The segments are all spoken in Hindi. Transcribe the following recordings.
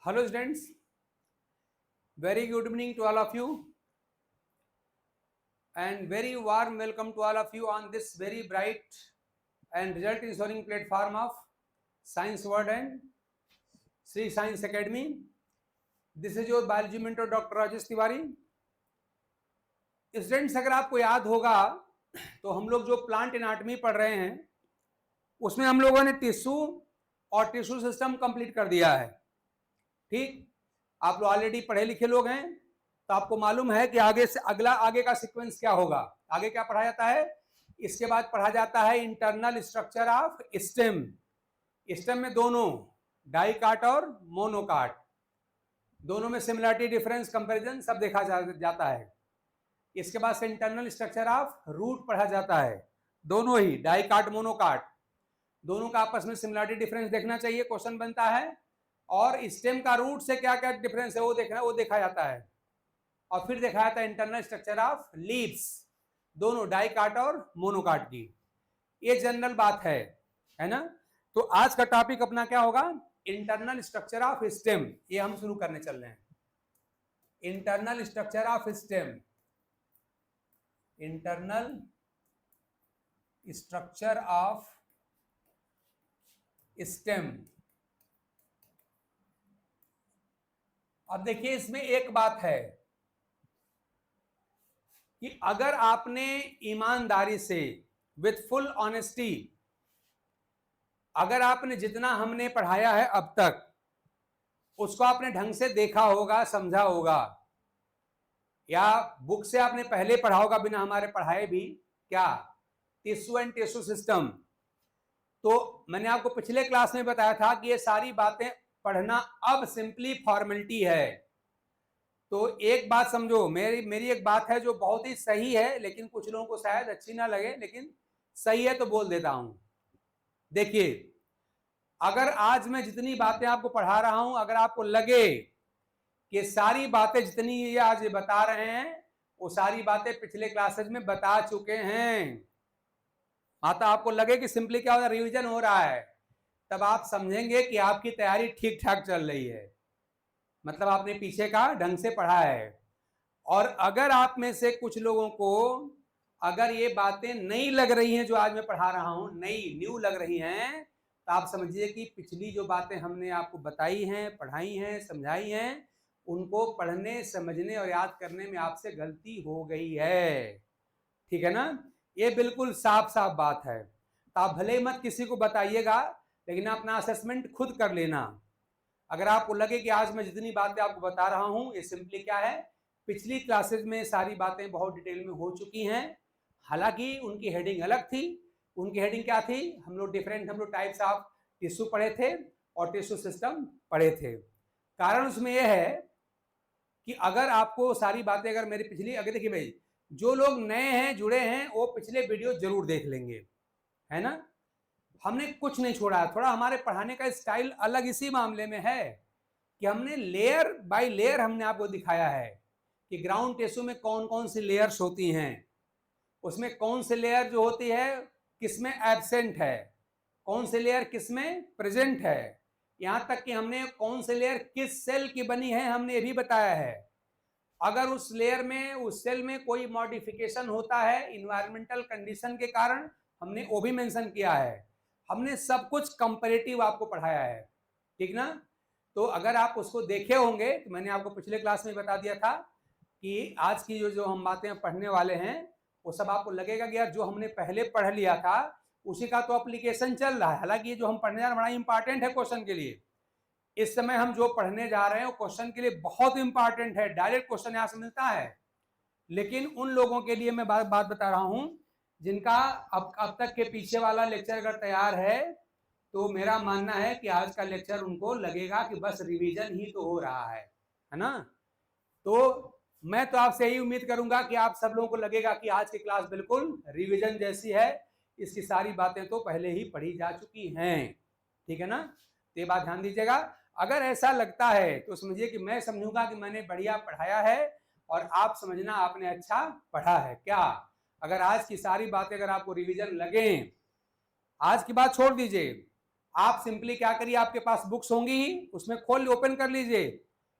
Hello students, very good evening to all of you and very warm welcome to all of you on this very bright and result ensuring platform of Science World and Sri Science Academy. This is your biology mentor Dr. Rajesh Tiwari. Students, अगर आपको याद होगा तो हम लोग जो प्लांट एनाटॉमी पढ़ रहे हैं उसमें हम लोगों ने टिश्यू और टिश्यू सिस्टम कंप्लीट कर दिया है। ठीक, आप लोग ऑलरेडी पढ़े लिखे लोग हैं तो आपको मालूम है कि आगे से आगे का सीक्वेंस क्या होगा। आगे क्या पढ़ा जाता है? इसके बाद पढ़ा जाता है internal structure of stem. Stem में दोनों डाइकाट और मोनोकाट, दोनों में सिमिलरिटी डिफरेंस कंपैरिजन सब देखा जाता है। इसके बाद से इंटरनल स्ट्रक्चर ऑफ रूट पढ़ा जाता है। दोनों ही डाइकाट मोनोकाट दोनों का आपस में सिमिलरिटी डिफरेंस देखना चाहिए, क्वेश्चन बनता है। और स्टेम का रूट से क्या क्या डिफरेंस है वो देखा जाता है। और फिर देखा जाता है इंटरनल स्ट्रक्चर ऑफ लीव्स, दोनों डाइकाट और मोनोकाट की। ये जनरल बात है ना। तो आज का टॉपिक अपना क्या होगा? Internal structure of stem. ये हम शुरू करने चल रहे हैं। Internal structure of stem, internal structure of stem. अब देखिए, इसमें एक बात है कि अगर आपने ईमानदारी से विथ फुल ऑनेस्टी, अगर आपने जितना हमने पढ़ाया है अब तक उसको आपने ढंग से देखा होगा, समझा होगा, या बुक से आपने पहले पढ़ा होगा बिना हमारे पढ़ाए भी, क्या टिश्यू एंड टिश्यू सिस्टम। तो मैंने आपको पिछले क्लास में बताया था कि ये सारी बातें पढ़ना अब सिंपली फॉर्मेलिटी है। तो एक बात समझो, मेरी एक बात है जो बहुत ही सही है, लेकिन कुछ लोगों को शायद अच्छी ना लगे, लेकिन सही है तो बोल देता हूं। देखिए, अगर आज मैं जितनी बातें आपको पढ़ा रहा हूं, अगर आपको लगे कि सारी बातें जितनी ये आज बता रहे हैं वो सारी बातें पिछले क्लासेज में बता चुके हैं, आता आपको लगे कि सिंपली क्या हो रहा है, रिवीजन हो रहा है, तब आप समझेंगे कि आपकी तैयारी ठीक ठाक चल रही है, मतलब आपने पीछे का ढंग से पढ़ा है। और अगर आप में से कुछ लोगों को अगर ये बातें नई लग रही हैं जो आज मैं पढ़ा रहा हूं, न्यू लग रही हैं, तो आप समझिए कि पिछली जो बातें हमने आपको बताई हैं, पढ़ाई हैं, समझाई हैं, उनको पढ़ने, समझने और याद करने में आपसे गलती हो गई है। ठीक है ना, ये बिल्कुल साफ साफ बात है। तो आप भले मत किसी को बताइएगा, लेकिन अपना असेसमेंट खुद कर लेना। अगर आपको लगे कि आज मैं जितनी बातें आपको बता रहा हूं ये सिंपली क्या है, पिछली क्लासेज में सारी बातें बहुत डिटेल में हो चुकी हैं। हालांकि उनकी हेडिंग अलग थी। उनकी हेडिंग क्या थी? हम लोग टाइप्स ऑफ टिश्यू पढ़े थे और टिश्यू सिस्टम पढ़े थे। कारण उसमें यह है कि अगर आपको सारी बातें अगर मेरी पिछली, अगर देखिए भाई, जो लोग नए हैं, जुड़े हैं, वो पिछले वीडियो जरूर देख लेंगे, है ना। हमने कुछ नहीं छोड़ा है। थोड़ा हमारे पढ़ाने का स्टाइल अलग इसी मामले में है कि हमने लेयर बाय लेयर हमने आपको दिखाया है कि ग्राउंड टिश्यू में कौन कौन सी लेयर्स होती हैं, उसमें कौन से लेयर जो होती है किसमें एब्सेंट है, कौन से लेयर किसमें प्रेजेंट है, यहां तक कि हमने कौन से लेयर किस सेल की बनी है हमने ये भी बताया है। अगर उस लेयर में, उस सेल में कोई मॉडिफिकेशन होता है इन्वायरमेंटल कंडीशन के कारण, हमने वो भी मेंशन किया है। हमने सब कुछ कंपैरेटिव आपको पढ़ाया है, ठीक ना। तो अगर आप उसको देखे होंगे तो मैंने आपको पिछले क्लास में बता दिया था कि आज की जो हम बातें पढ़ने वाले हैं वो सब आपको लगेगा कि यार जो हमने पहले पढ़ लिया था उसी का तो एप्लीकेशन चल रहा है। हालांकि ये जो हम पढ़ने जा रहे हैं बड़ा इंपॉर्टेंट है क्वेश्चन के लिए। इस समय हम जो पढ़ने जा रहे हैं वो क्वेश्चन के लिए बहुत इंपॉर्टेंट है, डायरेक्ट क्वेश्चन यहां से मिलता है। लेकिन उन लोगों के लिए मैं बात बता रहा हूं जिनका अब तक के पीछे वाला लेक्चर अगर तैयार है, तो मेरा मानना है कि आज का लेक्चर उनको लगेगा कि बस रिवीजन ही तो हो रहा है ना। तो मैं तो आपसे यही उम्मीद करूंगा कि आप सब लोगों को लगेगा कि आज की क्लास बिल्कुल रिवीजन जैसी है, इसकी सारी बातें तो पहले ही पढ़ी जा चुकी हैं, ठीक है ना। तो ये बात ध्यान दीजिएगा। अगर ऐसा लगता है तो समझिए कि मैं समझूंगा कि मैंने बढ़िया पढ़ाया है और आप समझना आपने अच्छा पढ़ा है। क्या अगर आज की सारी बातें अगर आपको रिवीजन लगे, आज की बात छोड़ दीजिए, आप सिंपली क्या करिए, आपके पास बुक्स होंगी ही, उसमें खोल ओपन कर लीजिए,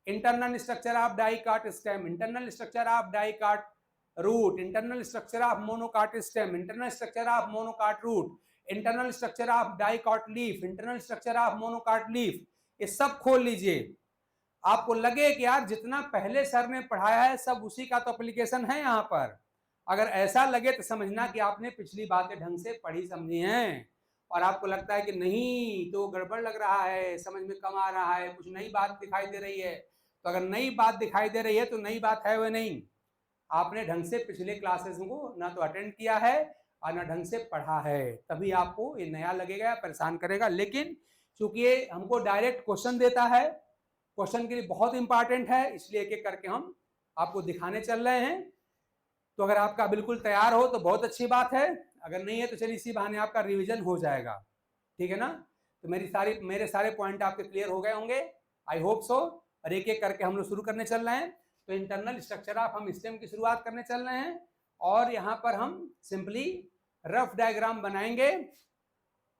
internal structure of dicot stem, internal structure of dicot root, internal structure of monocot stem, internal structure of monocot root, internal structure of dicot leaf, internal structure of monocot leaf, ये सब खोल लीजिए। आपको लगे कि यार जितना पहले सर ने पढ़ाया है सब उसी का तो एप्लीकेशन है यहाँ पर, अगर ऐसा लगे तो समझना कि आपने पिछली बातें ढंग से पढ़ी समझी हैं, और आपको लगता है कि नहीं तो गड़बड़ लग रहा है, समझ में कम आ रहा है, कुछ नई बात दिखाई दे रही है, तो अगर नई बात दिखाई दे रही है तो नई बात है वह नहीं, आपने ढंग से पिछले क्लासेस को ना तो अटेंड किया है और ना ढंग से पढ़ा है, तभी आपको ये नया लगेगा, परेशान करेगा। लेकिन चूंकि ये हमको डायरेक्ट क्वेश्चन देता है, क्वेश्चन के लिए बहुत इंपॉर्टेंट है, इसलिए एक एक करके हम आपको दिखाने चल रहे हैं। तो अगर आपका बिल्कुल तैयार हो तो बहुत अच्छी बात है, अगर नहीं है तो चलिए इसी बहाने आपका रिवीजन हो जाएगा, ठीक है ना। तो मेरे सारे पॉइंट आपके क्लियर हो गए होंगे, आई होप सो। और एक एक करके हम लोग शुरू करने चल रहे हैं। तो इंटरनल स्ट्रक्चर ऑफ हम स्टेम की शुरुआत करने चल रहे हैं, और यहाँ पर हम सिंपली रफ डायग्राम बनाएंगे।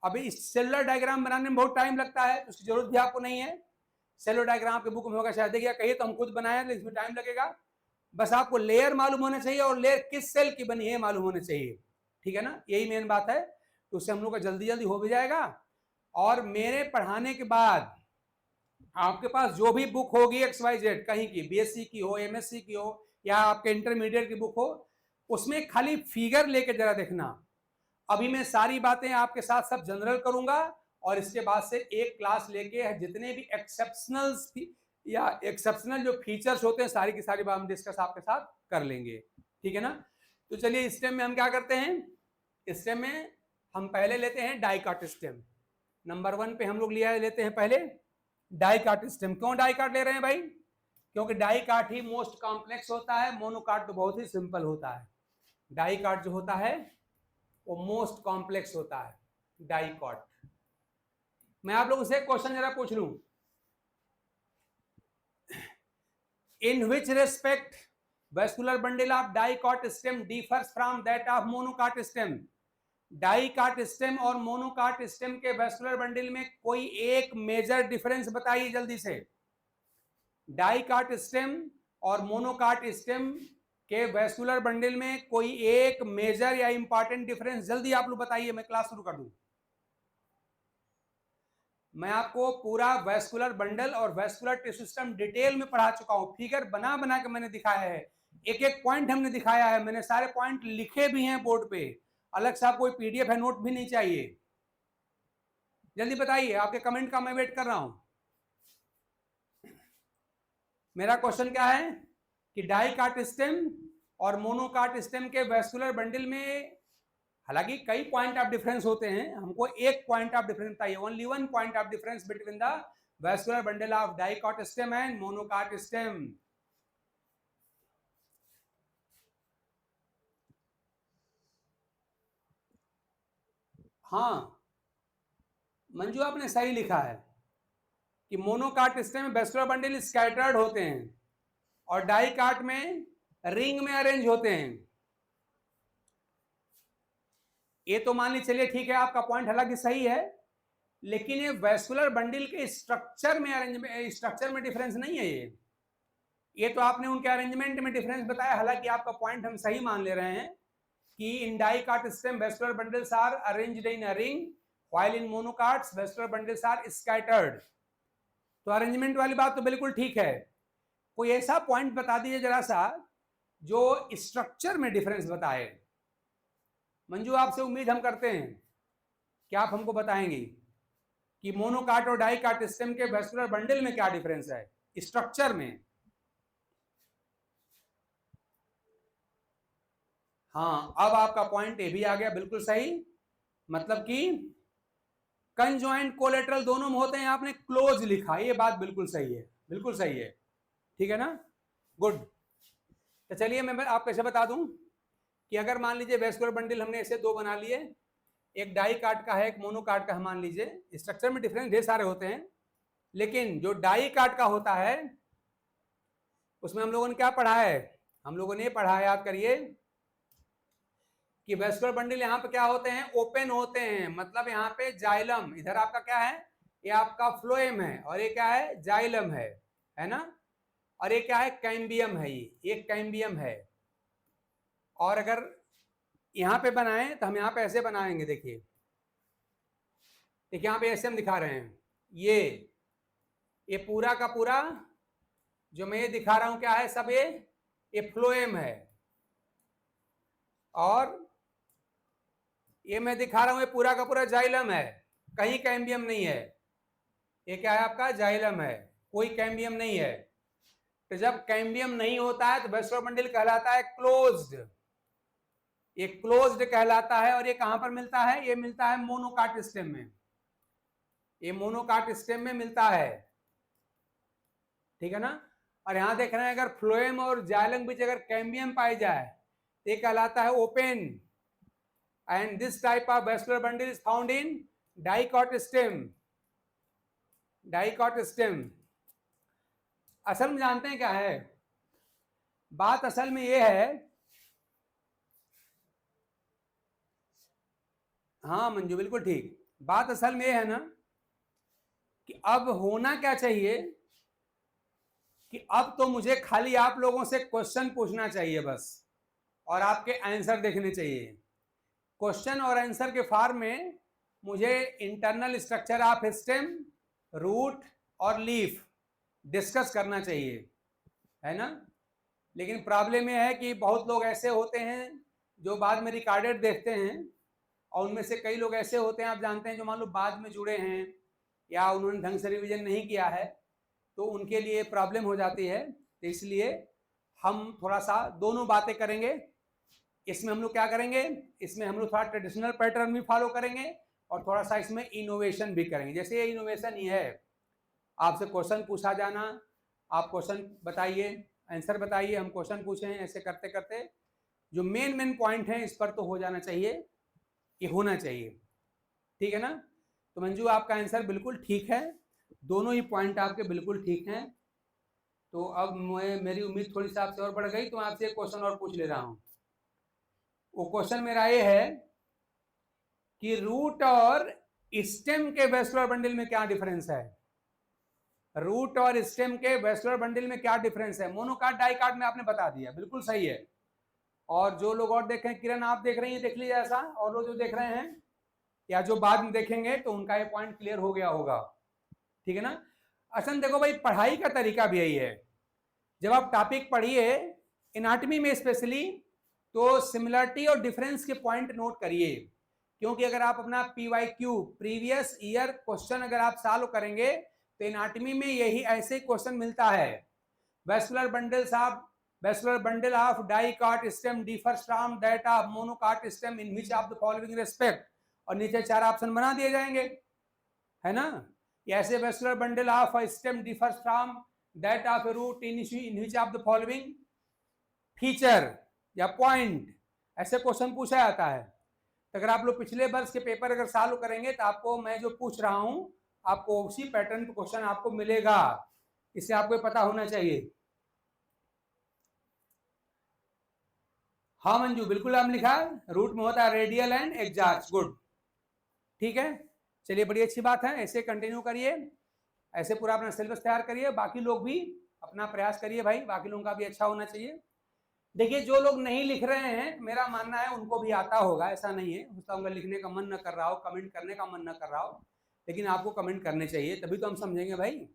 अभी इस सेलुलर डायग्राम बनाने में बहुत टाइम लगता है, उसकी जरूरत भी आपको नहीं है, सेलुलर डायग्राम आपके बुक में होगा शायद, देखिए कहिए तो हम खुद बनाए तो इसमें टाइम लगेगा, बस आपको लेयर मालूम होना चाहिए और लेयर किस सेल की बनी है मालूम होना चाहिए, ठीक है ना, यही मेन बात है। तो उससे हम लोग का जल्दी जल्दी हो भी जाएगा। और मेरे पढ़ाने के बाद आपके पास जो भी बुक होगी XYZ कहीं की, बीएससी की हो, एमएससी की हो, या आपके इंटरमीडिएट की बुक हो, उसमें खाली फिगर लेके जरा देखना। अभी मैं सारी बातें आपके साथ सब जनरल करूंगा, और इसके बाद से एक क्लास लेके जितने भी एक्सेप्शनल जो फीचर्स होते हैं सारी की सारी बात हम डिस्कस आपके साथ कर लेंगे, ठीक है ना। तो चलिए स्टेम में हम क्या करते हैं, स्टेम में हम पहले लेते हैं डाइकाट स्टेम। नंबर 1 पे हम लोग लेते हैं पहले डाइकाट स्टेम। क्यों डाइकाट ले रहे हैं भाई, क्योंकि डाइकाट ही मोस्ट कॉम्प्लेक्स होता है, मोनोकाट तो बहुत ही सिंपल होता है। डाइकाट जो होता है वो मोस्ट कॉम्प्लेक्स होता है, डाइकाट। मैं आप लोगों से एक क्वेश्चन जरा पूछ लूं, in which respect vascular bundle of dicot stem differs from that of monocot stem. Dicot stem और मोनोकाट स्टेम के वेस्कुलर बंडल में कोई एक मेजर डिफरेंस बताइए जल्दी से। डाइकाट स्टेम और मोनोकाट स्टेम के वेस्कुलर बंडल में कोई एक मेजर या इंपॉर्टेंट डिफरेंस जल्दी आप लोग बताइए, मैं क्लास शुरू कर दूं। मैं आपको पूरा वेस्कुलर बंडल और वेस्कुलर टिश्यू सिस्टम डिटेल में पढ़ा चुका हूं, फिगर बना बना के मैंने दिखाया है, एक एक पॉइंट हमने दिखाया है, मैंने सारे पॉइंट लिखे भी हैं बोर्ड पे, अलग से आपको पीडीएफ है, नोट भी नहीं चाहिए। जल्दी बताइए, आपके कमेंट का मैं वेट कर रहा हूं। मेरा क्वेश्चन क्या है कि डाइकाट स्टेम और मोनोकाट स्टेम के वेस्कुलर बंडल में हालांकि कई पॉइंट ऑफ डिफरेंस होते हैं, हमको एक पॉइंट ऑफ डिफरेंस बताइए, only one point of difference between the vascular bundle of dicot stem and monocot stem. हाँ मंजू आपने सही लिखा है कि मोनोकाट स्टेम में वेस्कुलर बंडल स्कैटर्ड होते हैं और डाइकाट में रिंग में अरेंज होते हैं। ये तो मान ली चलिए ठीक है, आपका पॉइंट हालांकि सही है, लेकिन ये वेस्कुलर बंडल के स्ट्रक्चर में डिफरेंस नहीं है। ये तो आपने उनके अरेंजमेंट में डिफरेंस बताया, हालांकि आपका पॉइंट हम सही मान ले रहे हैं कि in dicot stem vascular bundles are arranged in a ring while in monocots vascular bundles are scattered. तो अरेंजमेंट वाली बात तो बिल्कुल ठीक है, कोई ऐसा पॉइंट बता दीजिए जरा सा जो स्ट्रक्चर में डिफरेंस बताए। मंजू आपसे उम्मीद हम करते हैं कि आप हमको बताएंगी कि मोनोकाट और डाइकाट सिस्टम के वेस्कुलर बंडल में क्या डिफरेंस है स्ट्रक्चर में। हाँ अब आपका पॉइंट ये भी आ गया बिल्कुल सही, मतलब कि कंजॉइंट कोलेटरल दोनों में होते हैं, आपने क्लोज लिखा, ये बात बिल्कुल सही है, बिल्कुल सही है, ठीक है ना, गुड। तो चलिए मैं आप कैसे बता दूं कि अगर मान लीजिए वेस्कुलर बंडल हमने ऐसे दो बना लिए, एक डाइकाट का है एक मोनोकाट का है, मान लीजिए स्ट्रक्चर में डिफरेंस ढेर सारे होते हैं, लेकिन जो डाइकाट का होता है उसमें हम लोगों ने क्या पढ़ा है, हम लोगों ने पढ़ा है, याद करिए कि वेस्कुलर बंडल यहाँ पे क्या होते हैं, ओपन होते हैं, मतलब यहाँ पे जाइलम, इधर आपका क्या है, ये आपका फ्लोएम है, और ये क्या है, जाइलम है ना, और ये क्या है, कैम्बियम है, ये कैम्बियम है। और अगर यहाँ पे बनाएं तो हम यहाँ पे ऐसे बनाएंगे, देखिए यहाँ पे ऐसे हम दिखा रहे हैं, ये पूरा का पूरा जो मैं ये दिखा रहा हूं क्या है, सब ये फ्लोएम है, और ये मैं दिखा रहा हूं ये पूरा का पूरा जाइलम है, कहीं कैम्बियम नहीं है, ये क्या है आपका, जाइलम है, कोई कैम्बियम नहीं है। तो जब कैम्बियम नहीं होता है तो वेस्कुलर बंडल कहलाता है क्लोज्ड, ये क्लोज्ड कहलाता है। और ये कहां पर मिलता है, ये मिलता है मोनोकाट स्टेम में, ये मोनोकाट स्टेम में मिलता है, ठीक है ना। और यहां देख रहे हैं अगर फ्लोएम और जाइलम बीच अगर कैम्बियम पाई जाए तो ये कहलाता है open, and this type of vascular bundle is found in dicot stem, dicot stem. असल में जानते हैं क्या है बात, असल में ये है, हाँ मंजू बिल्कुल ठीक, बात असल में ये है ना कि अब होना क्या चाहिए कि अब तो मुझे खाली आप लोगों से क्वेश्चन पूछना चाहिए बस, और आपके आंसर देखने चाहिए। क्वेश्चन और आंसर के फॉर्म में मुझे internal structure of stem, root और लीफ डिस्कस करना चाहिए, है ना। लेकिन प्रॉब्लम ये है कि बहुत लोग ऐसे होते हैं जो बाद में रिकॉर्डेड देखते हैं, और उनमें से कई लोग ऐसे होते हैं आप जानते हैं जो मान लो बाद में जुड़े हैं या उन्होंने ढंग से रिवीजन नहीं किया है, तो उनके लिए प्रॉब्लम हो जाती है। तो इसलिए हम थोड़ा सा दोनों बातें करेंगे। इसमें हम लोग क्या करेंगे, इसमें हम लोग थोड़ा ट्रेडिशनल पैटर्न भी फॉलो करेंगे और थोड़ा सा इसमें इनोवेशन भी करेंगे। जैसे ये इनोवेशन ही है, आपसे क्वेश्चन पूछा जाना, आप क्वेश्चन बताइए, आंसर बताइए, हम क्वेश्चन पूछें, ऐसे करते करते जो मेन पॉइंट है इस पर तो हो जाना चाहिए, ये होना चाहिए, ठीक है ना। तो मंजू आपका आंसर बिल्कुल ठीक है, दोनों ही पॉइंट आपके बिल्कुल ठीक हैं। तो अब मेरी उम्मीद थोड़ी सी आपसे और बढ़ गई, तो मैं आपसे एक क्वेश्चन और पूछ ले रहा हूँ। वो क्वेश्चन मेरा ये है कि रूट और स्टेम के वेस्कुलर बंडल में क्या डिफरेंस है, रूट और स्टेम के वेस्कुलर बंडल में क्या डिफरेंस है। मोनोकाट डाइकाट में आपने बता दिया, बिल्कुल सही है। और जो लोग और देखें, किरण आप देख रही हैं, देख लीजिए ऐसा, और लोग जो देख रहे हैं या जो बाद में देखेंगे तो उनका ये पॉइंट क्लियर हो गया होगा, ठीक है ना। असल देखो भाई, पढ़ाई का तरीका भी यही है, जब आप टॉपिक पढ़िए एनाटॉमी में स्पेशली, तो सिमिलरिटी और डिफरेंस के पॉइंट नोट करिए, क्योंकि अगर आप अपना PYQ प्रीवियस ईयर क्वेश्चन अगर आप सॉल्व करेंगे तो एनाटॉमी में यही ऐसे क्वेश्चन मिलता है। Vascular bundle of dicot stem differs from that of monocot stem in which of the following respect, और नीचे 4 ऑप्शन बना दिए जाएंगे, है ना। ऐसे vascular bundle of stem differs from that of root in which of the following feature या पॉइंट, ऐसे क्वेश्चन पूछा जाता है। तो अगर आप लोग पिछले वर्ष के पेपर अगर सॉल्व करेंगे तो आपको मैं जो पूछ रहा हूं आपको उसी पैटर्न पे क्वेश्चन आपको मिलेगा, इससे आपको पता होना चाहिए। हाँ मंजू बिल्कुल आपने लिखा, रूट में होता है रेडियल एंड एग्जॉस्ट, गुड, ठीक है। चलिए बड़ी अच्छी बात है, ऐसे कंटिन्यू करिए, ऐसे पूरा अपना सिलेबस तैयार करिए, बाकी लोग भी अपना प्रयास करिए भाई, बाकी लोगों का भी अच्छा होना चाहिए। देखिए जो लोग नहीं लिख रहे हैं, मेरा मानना है उनको भी आता होगा, ऐसा नहीं है, उसका उनका लिखने का मन न कर रहा हो, कमेंट करने का मन न कर रहा हो, लेकिन आपको कमेंट करने चाहिए, तभी तो हम समझेंगे भाई।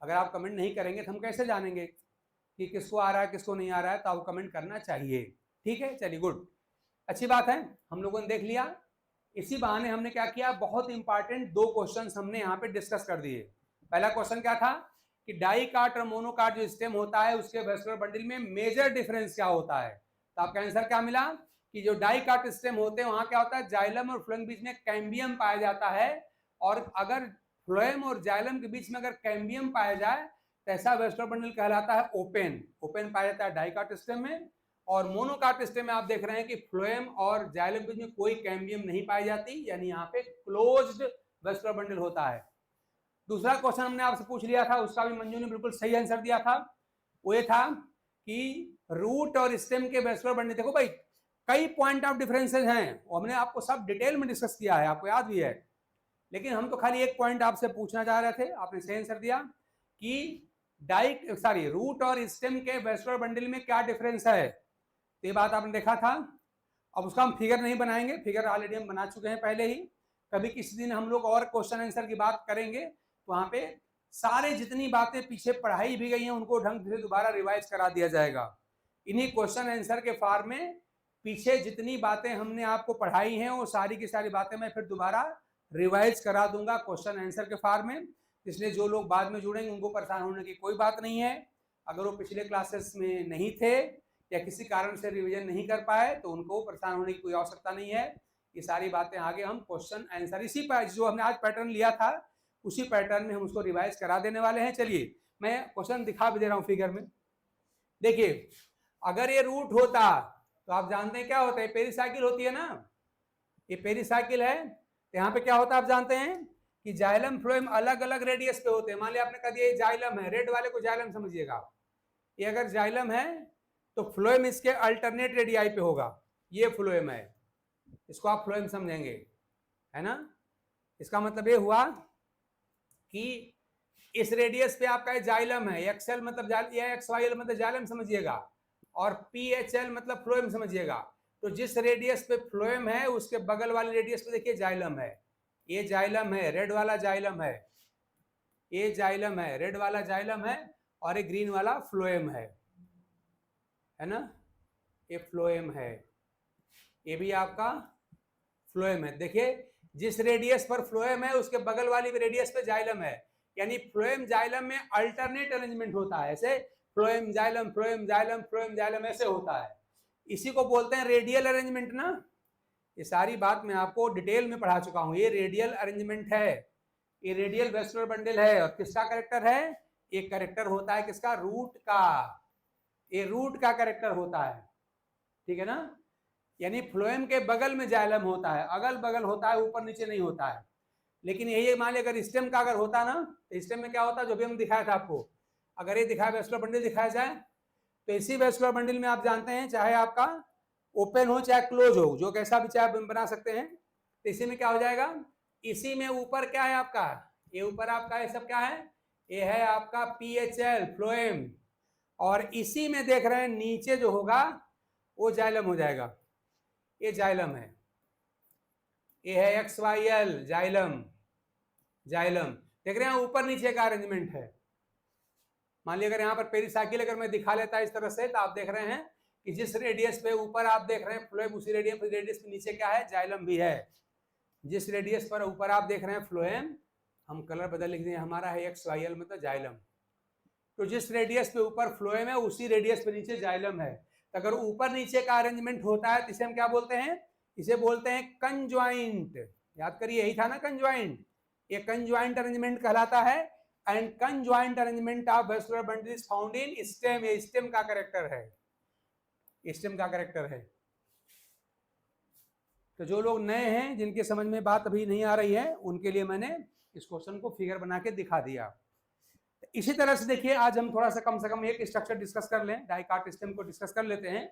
अगर आप कमेंट नहीं करेंगे तो हम कैसे जानेंगे कि किसको आ रहा है किसको नहीं आ रहा है, तो आपको कमेंट करना चाहिए, ठीक है। चलिए गुड, अच्छी बात है, हम लोगों ने देख लिया। इसी बहाने हमने क्या किया, बहुत इंपॉर्टेंट 2 क्वेश्चन हमने यहाँ पे डिस्कस कर दिए। पहला क्वेश्चन क्या था कि डाइकाट और मोनोकाट जो स्टेम होता है उसके वेस्कुलर बंडल में मेजर डिफरेंस क्या होता है। तो आपका आंसर क्या मिला कि जो डाइकाट स्टेम होते हैं वहां क्या होता है, जाइलम और फ्लोएम बीच में कैम्बियम पाया जाता है, और अगर फ्लोएम और जाइलम के बीच में अगर कैम्बियम पाया जाए तो ऐसा वेस्कुलर बंडल कहलाता है ओपन, ओपन पाया जाता है डाइकाट स्टेम में। और मोनोकाट स्टेम में आप देख रहे हैं कि फ्लोएम और जाइलम के बीच में कोई कैम्बियम नहीं पाई जाती, यानी यहाँ पे क्लोज्ड वेस्कुलर बंडल होता है। दूसरा क्वेश्चन हमने आपसे पूछ लिया था, उसका भी मंजू ने बिल्कुल सही आंसर दिया था, वो ये था कि रूट और स्टेम के वेस्कुलर बंडल, देखो भाई कई पॉइंट ऑफ डिफरेंसेस हैं, और हमने आपको सब डिटेल में डिस्कस किया है, आपको याद भी है, लेकिन हम तो खाली एक पॉइंट आपसे पूछना चाह रहे थे, आपने सही आंसर दिया कि रूट और स्टेम के वेस्कुलर बंडल में क्या डिफरेंस है, तो ये बात आपने देखा था। अब उसका हम फिगर नहीं बनाएंगे, फिगर ऑलरेडी हम बना चुके हैं पहले ही। कभी किसी दिन हम लोग और क्वेश्चन आंसर की बात करेंगे, तो वहां पे सारे जितनी बातें पीछे पढ़ाई भी गई हैं उनको ढंग से दोबारा रिवाइज करा दिया जाएगा। इन्हीं क्वेश्चन आंसर के फॉर्म में पीछे जितनी बातें हमने आपको पढ़ाई हैं वो सारी की सारी बातें मैं फिर दोबारा रिवाइज करा दूंगा क्वेश्चन आंसर के फॉर्म में। इसलिए जो लोग बाद में जुड़ेंगे उनको परेशान होने की कोई बात नहीं है। अगर वो पिछले क्लासेस में नहीं थे या किसी कारण से रिवीजन नहीं कर पाए तो उनको परेशान होने की कोई आवश्यकता नहीं है। ये सारी बातें आगे हम क्वेश्चन आंसर इसी पर जो हमने आज पैटर्न लिया था उसी पैटर्न में हम उसको रिवाइज करा देने वाले हैं। चलिए मैं क्वेश्चन दिखा भी दे रहा हूँ फिगर में। देखिए अगर ये रूट होता तो आप जानते हैं क्या होता है, पेरिसाइकिल होती है ना, ये पेरिसाइकिल है। तो यहाँ पे क्या होता है आप जानते हैं कि जाइलम फ्लोएम अलग अलग रेडियस पे होते हैं। मान लिया आपने कह दिया ये जाइलम है, रेड वाले को जाइलम समझिएगा। ये अगर जाइलम है तो फ्लोएम इसके अल्टरनेट रेडियाई पे होगा, ये फ्लोएम है, इसको आप फ्लोएम समझेंगे, है ना। इसका मतलब ये हुआ कि इस रेडियस पे आपका जाइलम है, एक्सएल मतलब एक्सवाईएल मतलब जाइलम समझिएगा, और पीएचएल मतलब फ्लोएम समझिएगा। तो जिस रेडियस पे फ्लोएम है उसके बगल वाले रेडियस पे देखिए जाइलम है, ये जाइलम है, रेड वाला जाइलम है, ये जाइलम है, रेड वाला जाइलम है, और ये ग्रीन वाला फ्लोएम है ना, ये फ्लोएम है, ये भी आपका फ्लोएम है। देखिए जिस रेडियस पर फ्लोएम है उसके बगल वाली रेडियस पे जाइलम है, यानी फ्लोएम जाइलम में अल्टरनेट अरेंजमेंट होता है, ऐसे phloem xylem phloem xylem phloem xylem ऐसे होता है। इसी को बोलते हैं रेडियल अरेंजमेंट ना। ये सारी बात मैं आपको डिटेल में पढ़ा चुका हूं। ये रेडियल अरेंजमेंट है, ये रेडियल वेस्कुलर बंडल है, और किसका कैरेक्टर है, एक कैरेक्टर होता है किसका, रूट का, ये रूट का कैरेक्टर होता है, ठीक है ना। यानी फ्लोएम के बगल में जाइलम होता है, अगल बगल होता है, ऊपर नीचे नहीं होता है। लेकिन यही मान लिया अगर स्टेम का अगर होता ना, तो स्टेम में क्या होता जो भी हम दिखाया था आपको, अगर ये दिखाया वेस्कुलर बंडल दिखाया जाए तो इसी वेस्कुलर बंडल में आप जानते हैं चाहे आपका ओपन हो चाहे क्लोज हो, जो कैसा भी चाहे बना सकते हैं। तो इसी में क्या हो जाएगा, इसी में ऊपर क्या है आपका, ये ऊपर आपका ये सब क्या है, ये है आपका पीएचएल फ्लोएम, और इसी में देख रहे हैं नीचे जो होगा वो जाइलम हो जाएगा, ये जाइलम है, ये है एक्सवाईएल जाइलम, जाइलम देख रहे हैं ऊपर नीचे का अरेंजमेंट है। मान लिया अगर यहाँ पर पेरिसाइकिल अगर मैं दिखा लेता इस तरह से, तो आप देख रहे हैं कि जिस रेडियस पे ऊपर आप देख रहे हैं फ्लोएम, उसी रेडियस पे नीचे क्या है, जाइलम भी है। जिस रेडियस पर ऊपर आप देख रहे हैं फ्लोएम, हम कलर बदल लिख दें, हमारा है एक्सवाईएल मतलब जाइलम। तो जिस रेडियस पे ऊपर फ्लोएम है उसी रेडियस पे नीचे जाइलम है। तो अगर ऊपर नीचे का अरेंजमेंट होता है तो इसे हम क्या बोलते हैं, इसे बोलते हैं कंजॉइंट। याद करिए यही था ना कंजॉइंट, ये कंजॉइंट अरेंजमेंट कहलाता है। And conjoint arrangement of vascular bundle is found in stem, ये स्टेम का कैरेक्टर है, स्टेम का कैरेक्टर है। तो जो लोग नए हैं जिनके समझ में बात अभी नहीं आ रही है उनके लिए मैंने इस क्वेश्चन को फिगर बना के दिखा दिया। इसी तरह से देखिए आज हम थोड़ा सा कम से कम एक स्ट्रक्चर डिस्कस कर लें, डाइकाट सिस्टम को डिस्कस कर लेते हैं।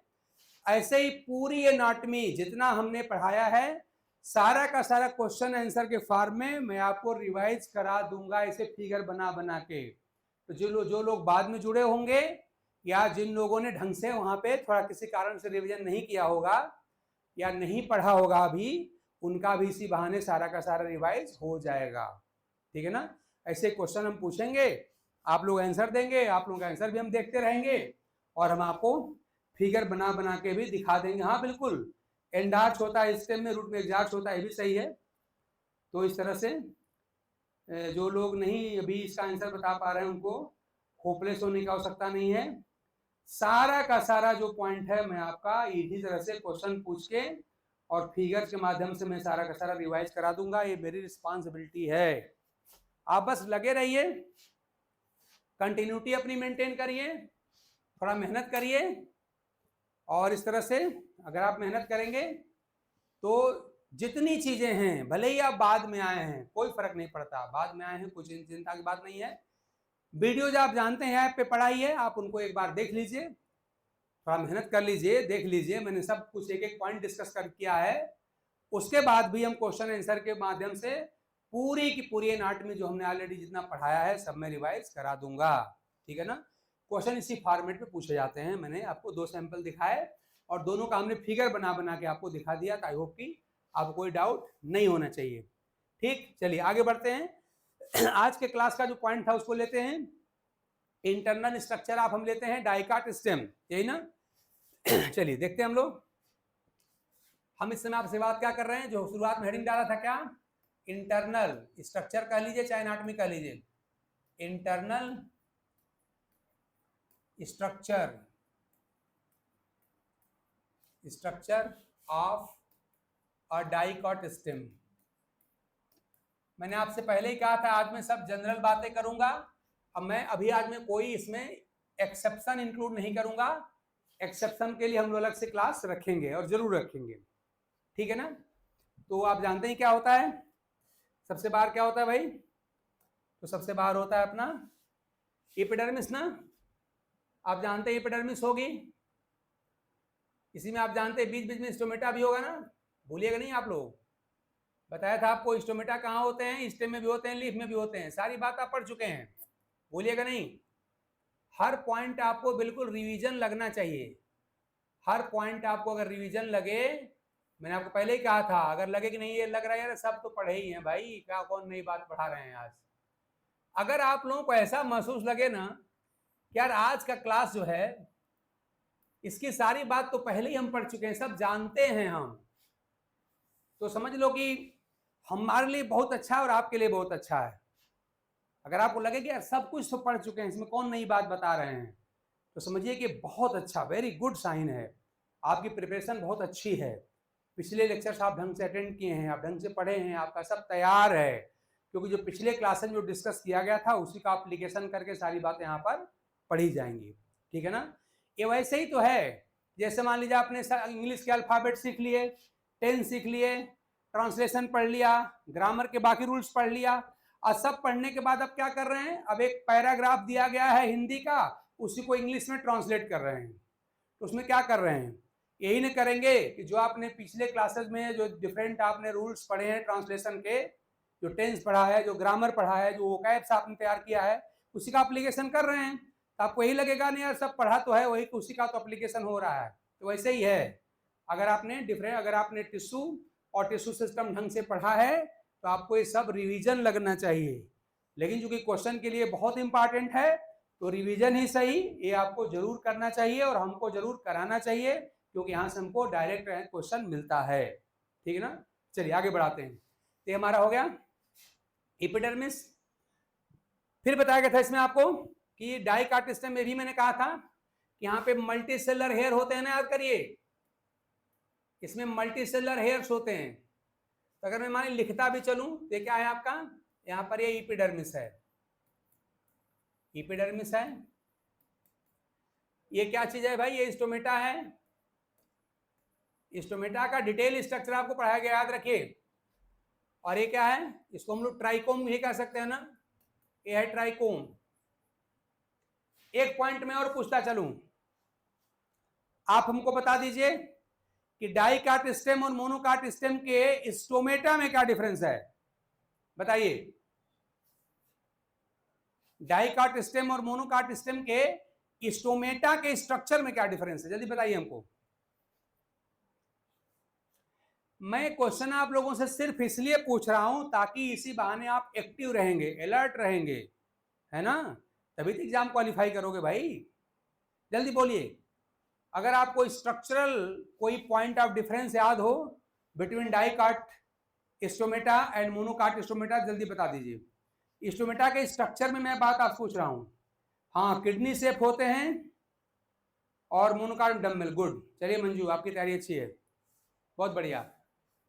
ऐसे ही पूरी एनाटॉमी जितना हमने पढ़ाया है सारा का सारा क्वेश्चन आंसर के फॉर्म में मैं आपको रिवाइज करा दूंगा, इसे फिगर बना बना के। तो जो लोग बाद में जुड़े होंगे या जिन लोगों ने ढंग से वहां पे थोड़ा किसी कारण से रिवीजन नहीं किया होगा या नहीं पढ़ा होगा अभी, उनका भी इसी बहाने सारा का सारा रिवाइज हो जाएगा, ठीक है ना। ऐसे क्वेश्चन हम पूछेंगे, आप लोग आंसर देंगे, आप लोगों का आंसर भी हम देखते रहेंगे, और हम आपको फिगर बना बना के भी दिखा देंगे। हाँ बिल्कुल, एंडार्च होता है स्टेम में, रूट में एग्जार्च होता है, ये भी सही है। तो इस तरह से जो लोग नहीं अभी इसका आंसर बता पा रहे हैं उनको होपलेस होने की आवश्यकता नहीं है। सारा का सारा जो पॉइंट है मैं आपका इसी तरह से क्वेश्चन पूछ के और फिगर के माध्यम से मैं सारा का सारा रिवाइज करा दूंगा, ये मेरी रिस्पॉन्सिबिलिटी है। आप बस लगे रहिए, कंटिन्यूटी अपनी मेंटेन करिए, थोड़ा मेहनत करिए, और इस तरह से अगर आप मेहनत करेंगे तो जितनी चीजें हैं, भले ही आप बाद में आए हैं कोई फर्क नहीं पड़ता, बाद में आए हैं कुछ चिंता की बात नहीं है। वीडियो जो आप जानते हैं ऐप पे पढ़ाई है, आप उनको एक बार देख लीजिए, थोड़ा मेहनत कर लीजिए, देख लीजिए, मैंने सब कुछ एक एक पॉइंट डिस्कस कर किया है। उसके बाद भी हम क्वेश्चन आंसर के माध्यम से पूरी की पूरी एनाटॉमी जो हमने ऑलरेडी जितना पढ़ाया है सब में रिवाइज करा दूंगा, ठीक है ना। क्वेश्चन इसी फॉर्मेट में पूछे जाते हैं। मैंने आपको 2 सैंपल दिखाए और दोनों का हमने फिगर बना बना के आपको दिखा दिया। आई होप कि आपको कोई डाउट नहीं होना चाहिए। ठीक, चलिए आगे बढ़ते हैं। आज के क्लास का जो पॉइंट था उसको लेते हैं। इंटरनल स्ट्रक्चर आप हम लेते हैं डाइकाट स्टेम, यही ना। चलिए देखते हैं हम लोग। हम इस समय आपसे बात क्या कर रहे हैं, जो शुरुआत में हेडिंग डाला था क्या, इंटरनल स्ट्रक्चर कह लीजिए चाहे एनाटॉमी कह लीजिए, internal structure of a dicot stem. मैंने आपसे पहले ही कहा था आज मैं सब जनरल बातें करूंगा। अब मैं आज में कोई इसमें एक्सेप्शन इंक्लूड नहीं करूंगा। एक्सेप्शन के लिए हम लोग अलग से क्लास रखेंगे और जरूर रखेंगे, ठीक है ना। तो आप जानते हैं क्या होता है, सबसे बाहर क्या होता है भाई, तो सबसे बाहर होता है अपना एपिडर्मिस ना। आप जानते हैं एपिडर्मिस होगी, इसी में आप जानते हैं बीच बीच में स्टोमेटा भी होगा ना, भूलिएगा नहीं आप लोग। बताया था आपको स्टोमेटा कहाँ होते हैं, स्टेम में भी होते हैं, लीफ में भी होते हैं, सारी बात आप पढ़ चुके हैं, भूलिएगा नहीं। हर पॉइंट आपको बिल्कुल रिवीजन लगना चाहिए। हर पॉइंट आपको अगर रिवीजन लगे, मैंने आपको पहले ही कहा था, अगर लगे कि नहीं ये लग रहा है यार सब तो पढ़े ही हैं भाई, क्या कौन नई बात पढ़ा रहे हैं आज। अगर आप लोगों को ऐसा महसूस लगे ना कि यार आज का क्लास जो है इसकी सारी बात तो पहले ही हम पढ़ चुके हैं, सब जानते हैं हम, तो समझ लो कि हमारे लिए बहुत अच्छा है और आपके लिए बहुत अच्छा है। अगर आपको लगे कि यार सब कुछ तो पढ़ चुके हैं, इसमें कौन नई बात बता रहे हैं, तो समझिए कि बहुत अच्छा, वेरी गुड साइन है, आपकी प्रिपरेशन बहुत अच्छी है। पिछले लेक्चर्स आप ढंग से अटेंड किए हैं, आप ढंग से पढ़े हैं, आपका सब तैयार है, क्योंकि जो पिछले क्लास में जो डिस्कस किया गया था उसी का एप्लीकेशन करके सारी बातें यहाँ पर पढ़ी जाएंगी, ठीक है ना। ये वैसे ही तो है, जैसे मान लीजिए आपने इंग्लिश के अल्फाबेट सीख लिए, टेंस सीख लिए, ट्रांसलेशन पढ़ लिया, ग्रामर के बाकी रूल्स पढ़ लिया, और सब पढ़ने के बाद अब क्या कर रहे हैं, अब एक पैराग्राफ दिया गया है हिंदी का, उसी को इंग्लिश में ट्रांसलेट कर रहे हैं। तो उसमें क्या कर रहे हैं, यही नहीं करेंगे कि जो आपने पिछले क्लासेस में जो डिफरेंट आपने रूल्स पढ़े हैं ट्रांसलेशन के, जो टेंस पढ़ा है, जो ग्रामर पढ़ा है, जो वोकैब्स आपने तैयार किया है, उसी का एप्लीकेशन कर रहे हैं। तो आपको यही लगेगा नहीं यार सब पढ़ा तो है, वही उसी का तो एप्लीकेशन हो रहा है। तो वैसे ही है, अगर आपने टिश्यू और टिश्यू सिस्टम ढंग से पढ़ा है तो आपको ये सब रिवीजन लगना चाहिए। लेकिन चूंकि क्वेश्चन के लिए बहुत इंपॉर्टेंट है तो रिवीजन ही सही, ये आपको जरूर करना चाहिए और हमको जरूर कराना चाहिए, क्योंकि यहाँ से हमको डायरेक्ट क्वेश्चन मिलता है, ठीक है ना। चलिए आगे बढ़ाते हैं। ये हमारा हो गया एपिडर्मिस। फिर बताया गया था इसमें आपको कि डाइकाट स्टेम में भी मैंने कहा था कि यहाँ पे मल्टी सेलर हेयर होते हैं ना, याद करिए, इसमें मल्टी सेलर हेयर्स होते हैं। तो अगर मैं माने लिखता भी चलूं तो क्या है आपका, यहाँ पर ये एपिडर्मिस है, एपिडर्मिस है। ये क्या चीज है भाई, ये स्टोमेटा है। स्टोमेटा का डिटेल स्ट्रक्चर आपको पढ़ाया गया, याद रखिए। और ये क्या है, इसको हम लोग ट्राइकोम भी कह सकते हैं ना, ये है ट्राइकोम। एक पॉइंट में और पूछता चलूं, आप हमको बता दीजिए कि डाइकाट स्टेम और मोनोकाट स्टेम के स्टोमेटा में क्या डिफरेंस है, बताइए। डाइकाट स्टेम और मोनोकाट स्टेम के स्टोमेटा के स्ट्रक्चर में क्या डिफरेंस है, जल्दी बताइए हमको। मैं क्वेश्चन आप लोगों से सिर्फ इसलिए पूछ रहा हूं ताकि इसी बहाने आप एक्टिव रहेंगे, अलर्ट रहेंगे, है ना, तभी तो एग्जाम क्वालिफाई करोगे भाई। जल्दी बोलिए, अगर आपको स्ट्रक्चरल कोई पॉइंट ऑफ डिफरेंस याद हो between dicot stomata and monocot stomata, जल्दी बता दीजिए। स्टोमेटा के स्ट्रक्चर में मैं बात आप पूछ रहा हूं, हाँ, किडनी शेप होते हैं और मोनोकाट डम्बल। गुड, चलिए मंजू आपकी तैयारी अच्छी है, बहुत बढ़िया।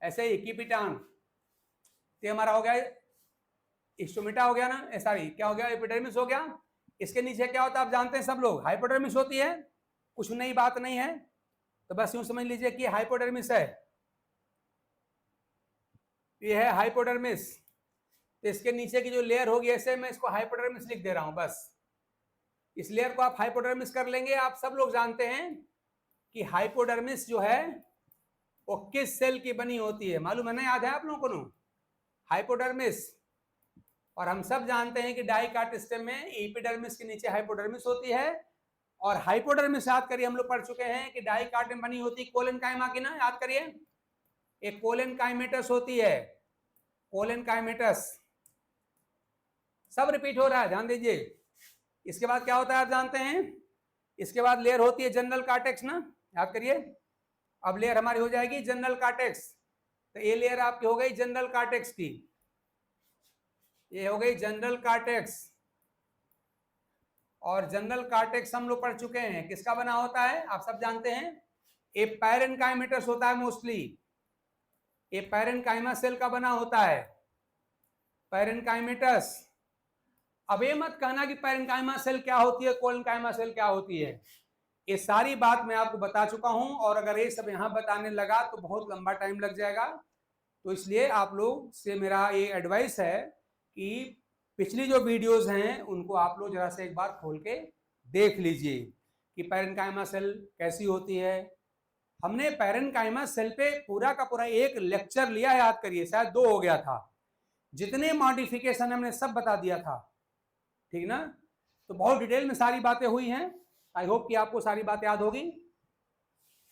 ऐसे ही कीप इट ऑन। तो हमारा हो गया स्टोमेटा हो गया ना, सॉरी क्या हो गया, एपिडर्मिस हो गया। इसके नीचे क्या होता है आप जानते हैं सब लोग, हाइपोडर्मिस होती है, कुछ नई बात नहीं है, तो बस यूं समझ लीजिए कि हाइपोडर्मिस है, ये है हाइपोडर्मिस। तो इसके नीचे की जो लेयर होगी, ऐसे मैं इसको हाइपोडर्मिस लिख दे रहा हूं, बस इस लेयर को आप हाइपोडर्मिस कर लेंगे। आप सब लोग जानते हैं कि हाइपोडर्मिस जो है वो किस सेल की बनी होती है, मालूम है ना, याद है आप लोगों को? हाइपोडर्मिस। और हम सब जानते हैं कि डाइकाट स्टेम में एपिडर्मिस के नीचे हाइपोडर्मिस होती है। और हाइपोडर्मिस याद करिए हम लोग पढ़ चुके हैं कि डाइकाट में बनी होती कोलेनकाइमा की ना, याद करिए, एक कोलेनकाइमेटस होती है, कोलेनकाइमेटस। सब रिपीट हो रहा है, ध्यान दीजिए। इसके बाद क्या होता है आप जानते हैं, इसके बाद लेयर होती है जनरल कार्टेक्स ना, याद करिए। अब लेयर हमारी हो जाएगी जनरल कार्टेक्स। तो ये लेयर आपकी हो गई जनरल कार्टेक्स की, ये हो गई जनरल कार्टेक्स। और जनरल कार्टेक्स हम लोग पढ़ चुके हैं किसका बना होता है, आप सब जानते हैं, ये पैरेन्काइमेटस होता है मोस्टली, ये पैरेन्काइमा सेल का बना होता है, पैरेन्काइमेटस। अब ये मत कहना कि पैरेन्काइमा सेल क्या होती है, कोलेनकाइमा सेल क्या होती है, ये सारी बात मैं आपको बता चुका हूं। और अगर ये सब यहां बताने लगा तो बहुत लंबा टाइम लग जाएगा। तो इसलिए आप लोग से मेरा ये एडवाइस है कि पिछली जो वीडियोस हैं उनको आप लोग जरा से एक बार खोल के देख लीजिए कि पैरेन्काइमा सेल कैसी होती है। हमने पैरेन्काइमा सेल पे पूरा का पूरा एक लेक्चर लिया, याद करिए, शायद 2 हो गया था। जितने मॉडिफिकेशन हमने सब बता दिया था, ठीक ना। तो बहुत डिटेल में सारी बातें हुई हैं। आई होप कि आपको सारी बातें याद होगी।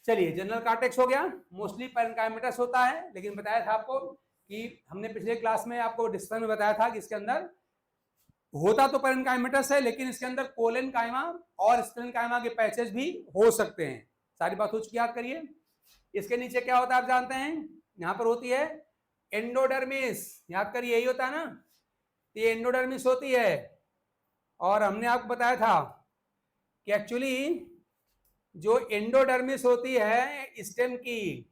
चलिए, जनरल कार्टेक्स हो गया, मोस्टली पैरेन्काइमेटस होता है, लेकिन बताया था आपको कि हमने पिछले क्लास में आपको डिस्कशन में बताया था कि इसके अंदर होता तो पैरेन्काइमेटस है, लेकिन इसके अंदर कोलेनकाइमा और स्क्लेनकाइमा के पैचेस भी हो सकते हैं। सारी बात हो चुकी, याद करिए। इसके नीचे क्या होता है आप जानते हैं, यहाँ पर होती है एंडोडर्मिस, याद करिए, यही होता है ना, ये एंडोडर्मिस होती है। और हमने आपको बताया था कि एक्चुअली जो एंडोडर्मिस होती है स्टेम की,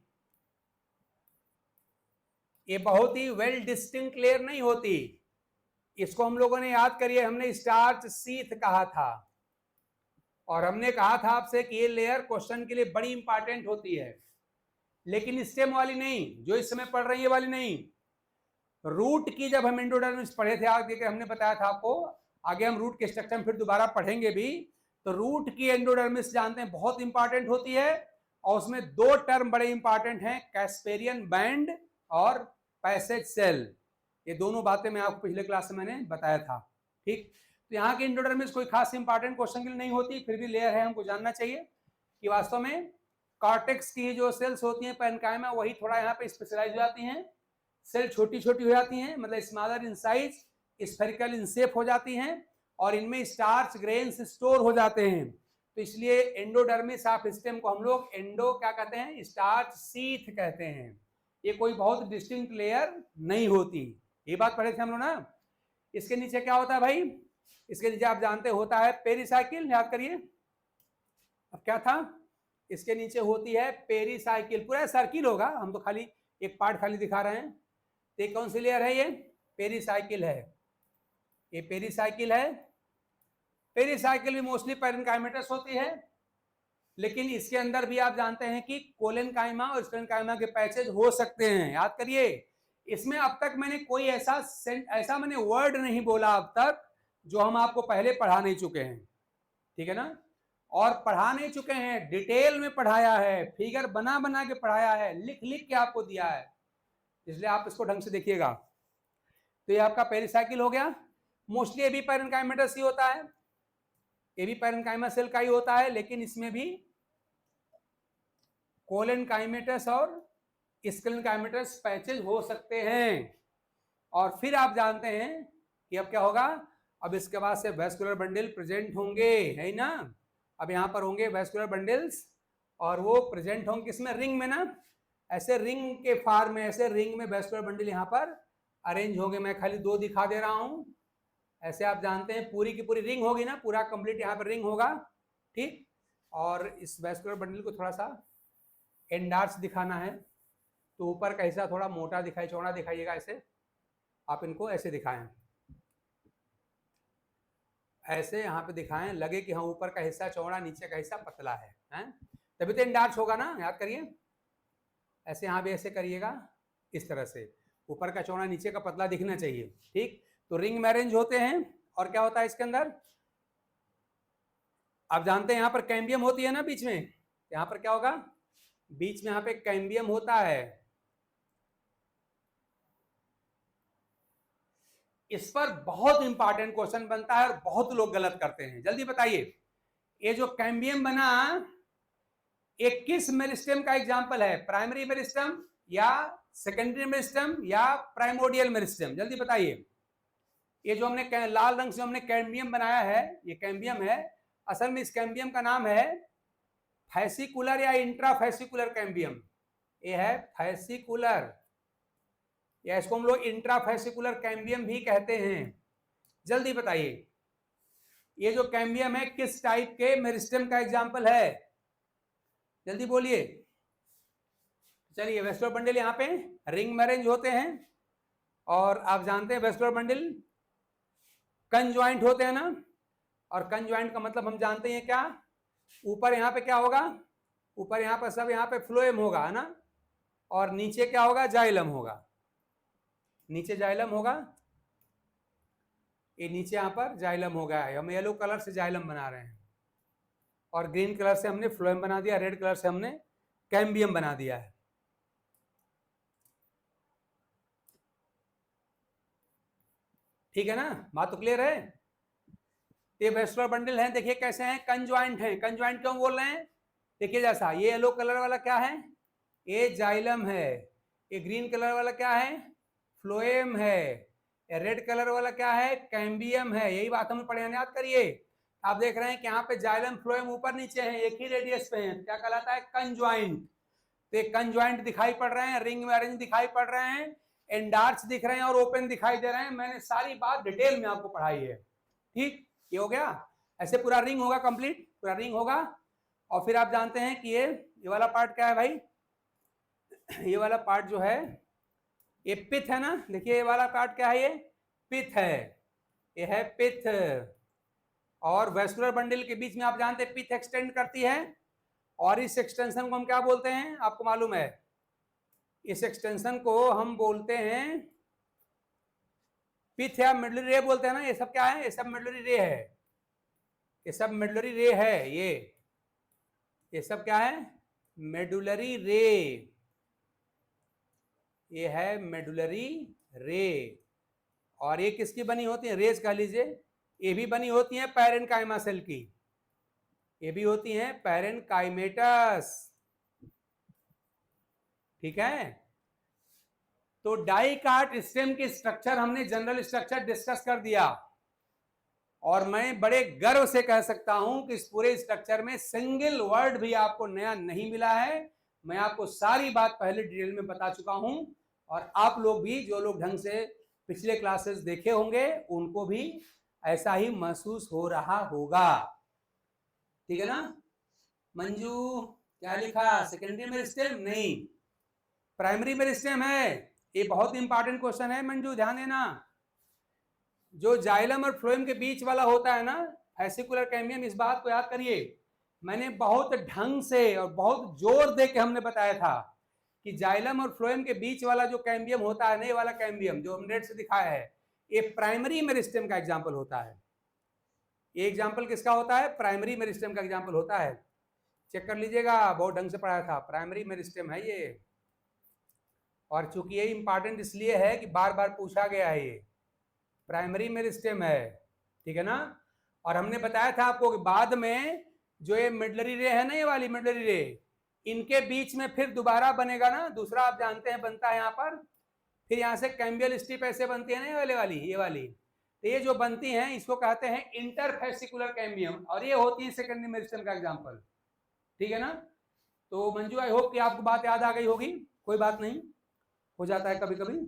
ये बहुत ही वेल डिस्टिंक्ट लेयर नहीं होती। इसको हम लोगों ने, याद करिए, हमने स्टार्च सीथ कहा था। और हमने कहा था आपसे कि ये लेयर क्वेश्चन के लिए बड़ी इंपॉर्टेंट होती है, लेकिन स्टेम वाली नहीं, जो इस समय पढ़ रही है वाली नहीं। रूट की जब हम एंडोडर्मिस पढ़े थे, आगे हमने बताया था आपको, आगे हम रूट के स्ट्रक्चर फिर दोबारा पढ़ेंगे भी। तो रूट की एंडोडर्मिस जानते हैं बहुत इंपॉर्टेंट होती है। और उसमें 2 टर्म बड़े इंपॉर्टेंट हैं, कैस्पेरियन बैंड और पैसेज सेल। ये दोनों बातें मैं आपको पिछले क्लास में मैंने बताया था, ठीक। तो यहाँ की एंडोडर्मिस कोई खास इंपॉर्टेंट क्वेश्चन के लिए नहीं होती, फिर भी लेयर है, हमको जानना चाहिए कि वास्तव में कॉर्टेक्स की जो सेल्स होती हैं पैरेन्काइमा, वही थोड़ा यहाँ पे स्पेशलाइज हो जाती हैं। सेल छोटी छोटी हो जाती हैं, मतलब smaller in size, spherical in shape हो जाती हैं, और इनमें स्टार्च ग्रेन्स स्टोर हो जाते हैं। तो इसलिए एंडोडर्मिस ऑफ स्टेम को हम लोग एंडो क्या कहते हैं, स्टार्च सीथ कहते हैं। ये कोई बहुत डिस्टिंक्ट लेयर नहीं होती, ये बात पढ़े थे हम लोग ना। इसके नीचे क्या होता है भाई, इसके नीचे आप जानते होता है पेरिसाइकिल, याद करिए। अब क्या था, इसके नीचे होती है पेरिसाइकिल, पूरा सर्किल होगा, हम तो खाली एक पार्ट खाली दिखा रहे हैं। तो कौन सी लेयर है, ये पेरिसाइकिल है, ये पेरिसाइकिल है। पेरिसाइकिल भी मोस्टली पैरेन्काइमेटस होती है, लेकिन इसके अंदर भी आप जानते हैं कि कोलेनकाइमा और स्क्लेनकाइमा के पैचेज हो सकते हैं, याद करिए। इसमें अब तक मैंने कोई ऐसा मैंने वर्ड नहीं बोला अब तक जो हम आपको पहले पढ़ा नहीं चुके हैं, ठीक है ना। और पढ़ा नहीं चुके हैं, डिटेल में पढ़ाया है, फिगर बना बना के पढ़ाया है, लिख लिख के आपको दिया है, इसलिए आप इसको ढंग से देखिएगा। तो ये आपका पेरिसाइकिल हो गया। मोस्टली ये भी पैरेन्काइमेटस ही होता है, ये भी पैरेन्काइमा सेल का ही होता है, लेकिन इसमें भी कोलेनकाइमेटस और स्क्लेनकाइमेटस पैचेज हो सकते हैं। और फिर आप जानते हैं कि अब क्या होगा, अब इसके बाद से वैस्कुलर बंडल प्रेजेंट होंगे, है ना। अब यहाँ पर होंगे वैस्कुलर बंडल्स, और वो प्रेजेंट होंगे किसमें, रिंग में ना, ऐसे रिंग के फॉर्म में, ऐसे रिंग में वैस्कुलर बंडल यहाँ पर अरेंज होंगे। मैं खाली 2 दिखा दे रहा हूँ, ऐसे आप जानते हैं पूरी की पूरी रिंग होगी ना, पूरा कंप्लीट यहाँ पर रिंग होगा, ठीक। और इस वैस्कुलर बंडल को थोड़ा सा एंडार्च दिखाना है, तो ऊपर का हिस्सा थोड़ा मोटा दिखाई, चौड़ा दिखाइएगा, ऐसे आप इनको ऐसे दिखाएं, ऐसे यहाँ पे दिखाएं, लगे कि हाँ ऊपर का हिस्सा चौड़ा, नीचे का हिस्सा पतला है, हैं? तभी तो एंडार्च होगा ना, याद करिए। ऐसे यहाँ भी ऐसे करिएगा, इस तरह से ऊपर का चौड़ा, नीचे का पतला दिखना चाहिए, ठीक। तो रिंग में अरेंज होते हैं। और क्या होता है इसके अंदर, आप जानते हैं यहाँ पर कैम्बियम होती है ना बीच में, यहाँ पर क्या होगा, बीच में यहाँ पे कैम्बियम होता है। इस पर बहुत इंपॉर्टेंट क्वेश्चन बनता है और बहुत लोग गलत करते हैं। जल्दी बताइए, ये जो कैम्बियम बना, ये किस मेरिस्टेम का एग्जाम्पल है? प्राइमरी मेरिस्टेम या सेकेंडरी मेरिस्टेम या प्राइमोडियल मेरिस्टेम? जल्दी बताइए। ये जो हमने लाल रंग से हमने कैम्बियम बनाया है, ये कैम्बियम है। असल में इस कैम्बियम का नाम है फैसिकुलर या इंट्राफैसिकुलर कैम्बियम। ये है फैसिकुलर, या इसको हम लोग इंट्राफैसिकुलर कैम्बियम भी कहते हैं। जल्दी बताइए, ये जो कैम्बियम है किस टाइप के मेरिस्टेम का एग्जाम्पल है? जल्दी बोलिए। चलिए, वेस्कुलर बंडल यहाँ पे रिंग में अरेंज होते हैं, और आप जानते हैं वेस्कुलर बंडल कंजॉइंट होते हैं ना, और कंजॉइंट का मतलब हम जानते हैं क्या, ऊपर यहाँ पे क्या होगा, ऊपर यहाँ पर सब यहाँ पे फ्लोएम होगा, है ना, और नीचे क्या होगा, जाइलम होगा। नीचे जाइलम होगा, ये नीचे यहाँ पर जाइलम होगा। हम येलो कलर से जाइलम बना रहे हैं, और ग्रीन कलर से हमने फ्लोएम बना दिया, रेड कलर से हमने कैम्बियम बना दिया है। ठीक है ना, बात तो क्लियर है? ये वेस्कुलर बंडल हैं, देखिए कैसे हैं, कंजॉइंट हैं। कंजॉइंट क्यों बोल रहे हैं? देखिए जैसा ये येलो कलर वाला क्या है, ये जाइलम है। ये ग्रीन कलर वाला क्या है, फ्लोएम है। ये रेड कलर वाला क्या है, कैम्बियम है। यही बात हम पढ़े हैं, याद करिए। आप देख रहे हैं कि यहाँ पे जाइलम फ्लोएम ऊपर नीचे है, एक ही रेडियस पे है, क्या कहलाता है, कंजॉइंट। तो कंजॉइंट दिखाई पड़ रहे हैं, रिंग में अरेंज दिखाई पड़ रहे हैं, एंडार्च दिख रहे हैं और ओपन दिखाई दे रहे हैं। मैंने सारी बात डिटेल में आपको पढ़ाई है। ठीक, ये हो गया। ऐसे पूरा रिंग होगा, कंप्लीट पूरा रिंग होगा। और फिर आप जानते हैं कि ये वाला पार्ट क्या है भाई, ये वाला पार्ट जो है ये पिथ है ना। देखिए ये वाला पार्ट क्या है, ये पिथ है, ये है पिथ। और वेस्कुलर बंडल के बीच में आप जानते हैं पिथ एक्सटेंड करती है, और इस एक्सटेंशन को हम क्या बोलते हैं, आपको मालूम है? इस एक्सटेंशन को हम बोलते हैं पिथ या मेडुलरी रे बोलते हैं ना। ये सब क्या है, ये सब मेडुलरी रे है, ये सब मेडुलरी रे है। ये सब क्या है, मेडुलरी रे, ये है मेडुलरी रे। और ये किसकी बनी होती है, रेज कह लीजिए। ये भी बनी होती है पैरेन्काइमा सेल की, ये भी होती हैं पैरेन्काइमेटस। ठीक है, तो डाइकाट स्टेम की स्ट्रक्चर हमने जनरल स्ट्रक्चर डिस्कस कर दिया, और मैं बड़े गर्व से कह सकता हूं कि इस पूरे स्ट्रक्चर में सिंगल वर्ड भी आपको नया नहीं मिला है। मैं आपको सारी बात पहले डिटेल में बता चुका हूं, और आप लोग भी, जो लोग ढंग से पिछले क्लासेस देखे होंगे, उनको भी ऐसा ही महसूस हो रहा होगा। ठीक है ना? मंजू क्या लिखा, सेकेंडरी मेरिस्टेम नहीं, प्राइमरी मेरिस्टेम है। ये बहुत इंपॉर्टेंट क्वेश्चन है मंजू, ध्यान देना। जो जाइलम और फ्लोएम के बीच वाला होता है ना, फैसिकुलर कैम्बियम, इस बात को याद करिए। मैंने बहुत ढंग से और बहुत जोर दे के हमने बताया था कि जाइलम और फ्लोएम के बीच वाला जो कैम्बियम होता है, नहीं वाला कैम्बियम जो हमने रेड से दिखाया है, ये प्राइमरी मेरिस्टेम का एग्जाम्पल होता है। ये एग्जाम्पल किसका होता है, प्राइमरी मेरिस्टेम का एग्जाम्पल होता है। चेक कर लीजिएगा, बहुत ढंग से पढ़ाया था, प्राइमरी मेरिस्टेम है ये। और चूंकि ये इंपॉर्टेंट इसलिए है कि बार बार पूछा गया है, ये प्राइमरी मेरिस्टेम है। ठीक है ना? और हमने बताया था आपको कि बाद में जो ये मिडलरी रे है ना, ये वाली मिडलरी रे, इनके बीच में फिर दोबारा बनेगा ना दूसरा, आप जानते हैं बनता है यहाँ पर, फिर यहाँ से कैम्बियल स्ट्रिप ऐसे बनती है ना, ये वाली ये वाली। तो ये जो बनती हैं इसको कहते हैं इंटरफैसिकुलर कैम्बियम, और ये होती है सेकेंडरी मेरिस्टेम का एग्जाम्पल। ठीक है ना? तो मंजू आई होप कि आपको बात याद आ गई होगी, कोई बात नहीं, हो जाता है कभी कभी।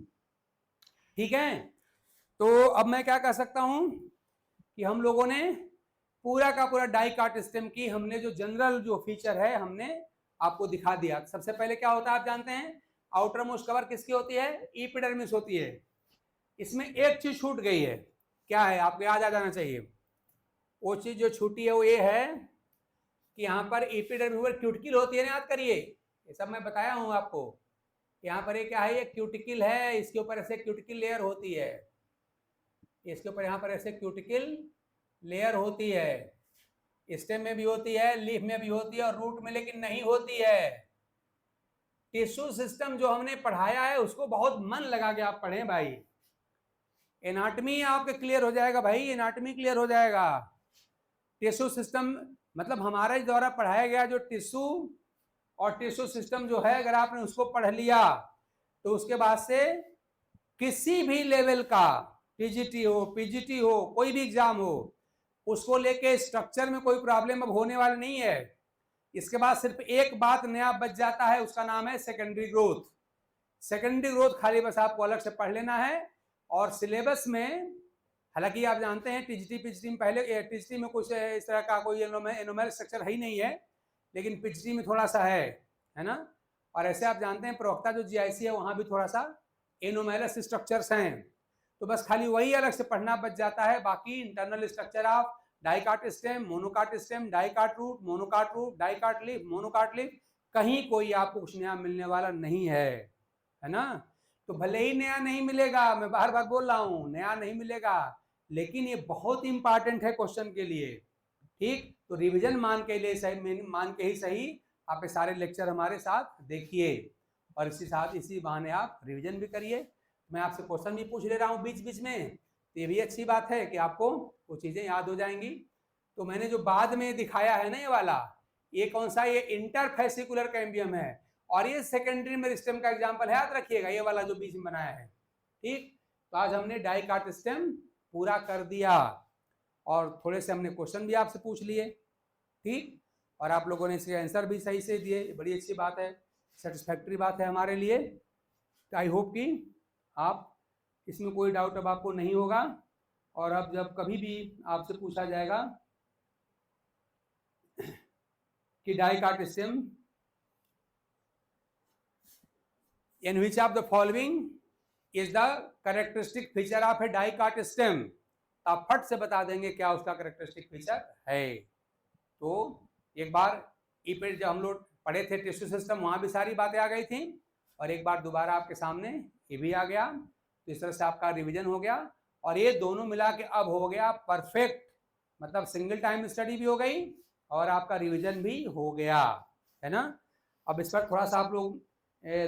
ठीक है, तो अब मैं क्या कह सकता हूं कि हम लोगों ने पूरा का पूरा डाइकाट सिस्टम की हमने जो जनरल जो फीचर है हमने आपको दिखा दिया। सबसे पहले क्या होता है आप जानते हैं, आउटर मोस्ट कवर किसकी होती है, एपिडर्मिस होती है। इसमें एक चीज छूट गई है, क्या है, आपको याद आ जाना चाहिए। वो चीज जो छूटी है वो ये है कि यहाँ पर एपिडर्मिस पर क्यूटिकल होती है ना, याद करिए, ये सब मैं बताया हूँ आपको। यहाँ पर ये क्या है, ये क्यूटिकल है, इसके ऊपर ऐसे क्यूटिकल लेयर होती है, इसके ऊपर यहाँ पर ऐसे क्यूटिकल लेयर होती है। स्टेम में भी होती है, लीफ में भी होती है और रूट में लेकिन नहीं होती है। टिश्यू सिस्टम जो हमने पढ़ाया है उसको बहुत मन लगा के आप पढ़ें भाई। एनाटमी आपके क्लियर हो जाएगा भाई, एनाटमी क्लियर हो जाएगा। टिश्यू सिस्टम मतलब हमारे द्वारा पढ़ाया गया जो टिश्यू और टिश्यू सिस्टम जो है, अगर आपने उसको पढ़ लिया तो उसके बाद से किसी भी लेवल का टीजीटी हो, पीजीटी हो, कोई भी एग्जाम हो, उसको लेके स्ट्रक्चर में कोई प्रॉब्लम अब होने वाला नहीं है। इसके बाद सिर्फ एक बात नया बच जाता है, उसका नाम है सेकेंडरी ग्रोथ। सेकेंडरी ग्रोथ खाली बस आपको अलग से पढ़ लेना है। और सिलेबस में हालांकि आप जानते हैं टीजीटी पीजीटी में पहले टीजीटी में कुछ इस तरह का कोई एनोमल स्ट्रक्चर है ही नहीं है, लेकिन पीजीटी में थोड़ा सा है ना। और ऐसे आप जानते हैं प्रवक्ता जो जीआईसी है वहां भी थोड़ा सा एनोमैलस स्ट्रक्चर्स हैं, तो बस खाली वही अलग से पढ़ना बच जाता है। बाकी internal structure of dicot stem, monocot stem, dicot root, monocot root, dicot leaf, monocot leaf, कहीं कोई आपको कुछ नया मिलने वाला नहीं है ना। तो भले ही नया नहीं मिलेगा, मैं बार बार बोल रहा हूं नया नहीं मिलेगा, लेकिन ये बहुत इंपॉर्टेंट है क्वेश्चन के लिए। ठीक, तो रिवीजन मान के लिए सही, मान के ही सही आप ये सारे लेक्चर हमारे साथ देखिए और इसी बहाने आप रिवीजन भी करिए। मैं आपसे क्वेश्चन भी पूछ ले रहा हूँ बीच बीच में, तो ये भी अच्छी बात है कि आपको वो चीजें याद हो जाएंगी। तो मैंने जो बाद में दिखाया है ना ये वाला, ये कौन सा, ये इंटरफेसिकुलर कैम्बियम है और ये सेकेंडरी मेरिस्टेम का एग्जाम्पल है, याद रखिएगा ये वाला जो बीच में बनाया है। ठीक, तो आज हमने डाइकाट स्टेम पूरा कर दिया और थोड़े से हमने क्वेश्चन भी आपसे पूछ लिए। ठीक, और आप लोगों ने इसके आंसर भी सही से दिए, बड़ी अच्छी बात है, सेटिस्फैक्ट्री बात है हमारे लिए। तो आई होप कि आप इसमें कोई डाउट अब आपको नहीं होगा। और अब जब कभी भी आपसे पूछा जाएगा कि dicot stem in which of the following is the characteristic feature of A dicot stem, आप फट से बता देंगे क्या उसका कैरेक्टरिस्टिक फीचर है। तो एक बार जब हम लोग पढ़े थे टिश्यू सिस्टम, वहां भी सारी बातें आ गई थी और एक बार दोबारा आपके सामने ये भी आ गया, तो इस तरह से आपका रिवीजन हो गया और ये दोनों मिला के अब हो गया परफेक्ट, मतलब सिंगल टाइम स्टडी भी हो गई और आपका रिवीजन भी हो गया, है ना। अब इस पर थोड़ा सा आप लोग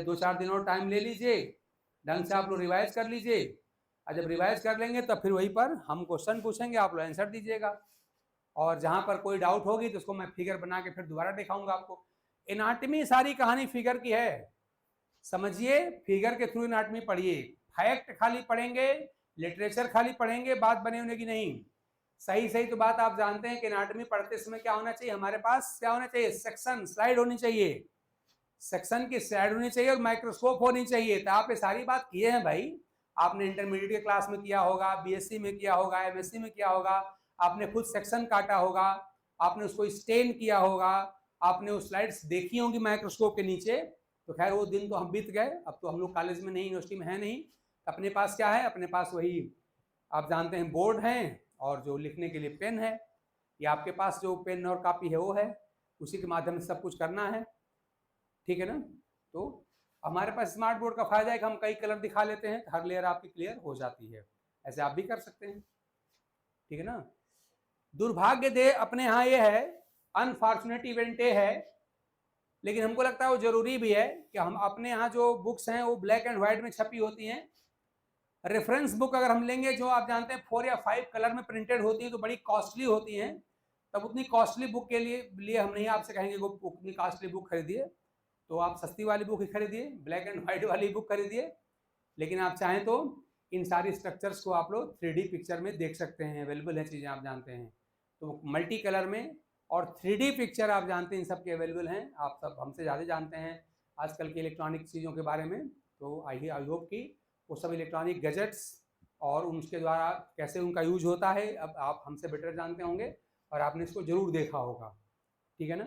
2-4 दिन और टाइम ले लीजिए, ढंग से आप लोग रिवाइज कर लीजिए और जब रिवाइज कर लेंगे तब फिर वहीं पर हम क्वेश्चन पूछेंगे, आप लोग आंसर दीजिएगा और जहां पर कोई डाउट होगी तो उसको मैं फिगर बना के फिर दोबारा दिखाऊंगा आपको। एनाटमी सारी कहानी फिगर की है, समझिए, फिगर के थ्रू एनाटमी पढ़िए। फैक्ट खाली पढ़ेंगे, लिटरेचर खाली पढ़ेंगे, बात बने होने की नहीं। सही सही तो बात आप जानते हैं कि एनाटमी पढ़ते समय क्या होना चाहिए, हमारे पास क्या होना चाहिए, सेक्शन स्लाइड होनी चाहिए, सेक्शन की स्लाइड होनी चाहिए और माइक्रोस्कोप होनी चाहिए। तो आप ये सारी बात किए हैं भाई, आपने इंटरमीडिएट के क्लास में किया होगा, बीएससी में किया होगा, एमएससी में किया होगा, आपने खुद सेक्शन काटा होगा, आपने उसको स्टेन किया होगा, आपने वो स्लाइड्स देखी होंगी माइक्रोस्कोप के नीचे। तो खैर वो दिन तो हम बीत गए, अब तो हम लोग कॉलेज में नहीं, यूनिवर्सिटी में है नहीं, अपने पास क्या है, अपने पास वही आप जानते हैं बोर्ड हैं और जो लिखने के लिए पेन है, या आपके पास जो पेन और कापी है वो है, उसी के माध्यम से सब कुछ करना है। ठीक है ना। तो हमारे पास स्मार्ट बोर्ड का फायदा है कि हम कई कलर दिखा लेते हैं, हर लेयर आपकी क्लियर हो जाती है, ऐसे आप भी कर सकते हैं। ठीक है ना। दुर्भाग्य दे अपने यहाँ ये है, अनफॉर्चुनेट इवेंट ये है, लेकिन हमको लगता है वो जरूरी भी है कि हम अपने यहाँ जो बुक्स हैं वो ब्लैक एंड व्हाइट में छपी होती हैं। रेफरेंस बुक अगर हम लेंगे जो आप जानते हैं 4 या 5 कलर में प्रिंटेड होती है तो बड़ी कॉस्टली होती हैं, तब उतनी कॉस्टली बुक के लिए हम नहीं आपसे कहेंगे वो उतनी कॉस्टली बुक खरीदिए, तो आप सस्ती वाली बुक ही खरीदिए, ब्लैक एंड व्हाइट वाली बुक खरीदिए। लेकिन आप चाहें तो इन सारी स्ट्रक्चर्स को आप लोग 3D पिक्चर में देख सकते हैं, अवेलेबल है चीज़ें आप जानते हैं, तो मल्टी कलर में और 3D पिक्चर आप जानते हैं इन सब के अवेलेबल हैं, आप सब हमसे ज़्यादा जानते हैं आजकल की इलेक्ट्रॉनिक चीज़ों के बारे में। तो आई होप कि वो सब इलेक्ट्रॉनिक गैजेट्स और उनके द्वारा कैसे उनका यूज होता है अब आप हमसे बेटर जानते होंगे और आपने इसको जरूर देखा होगा। ठीक है ना।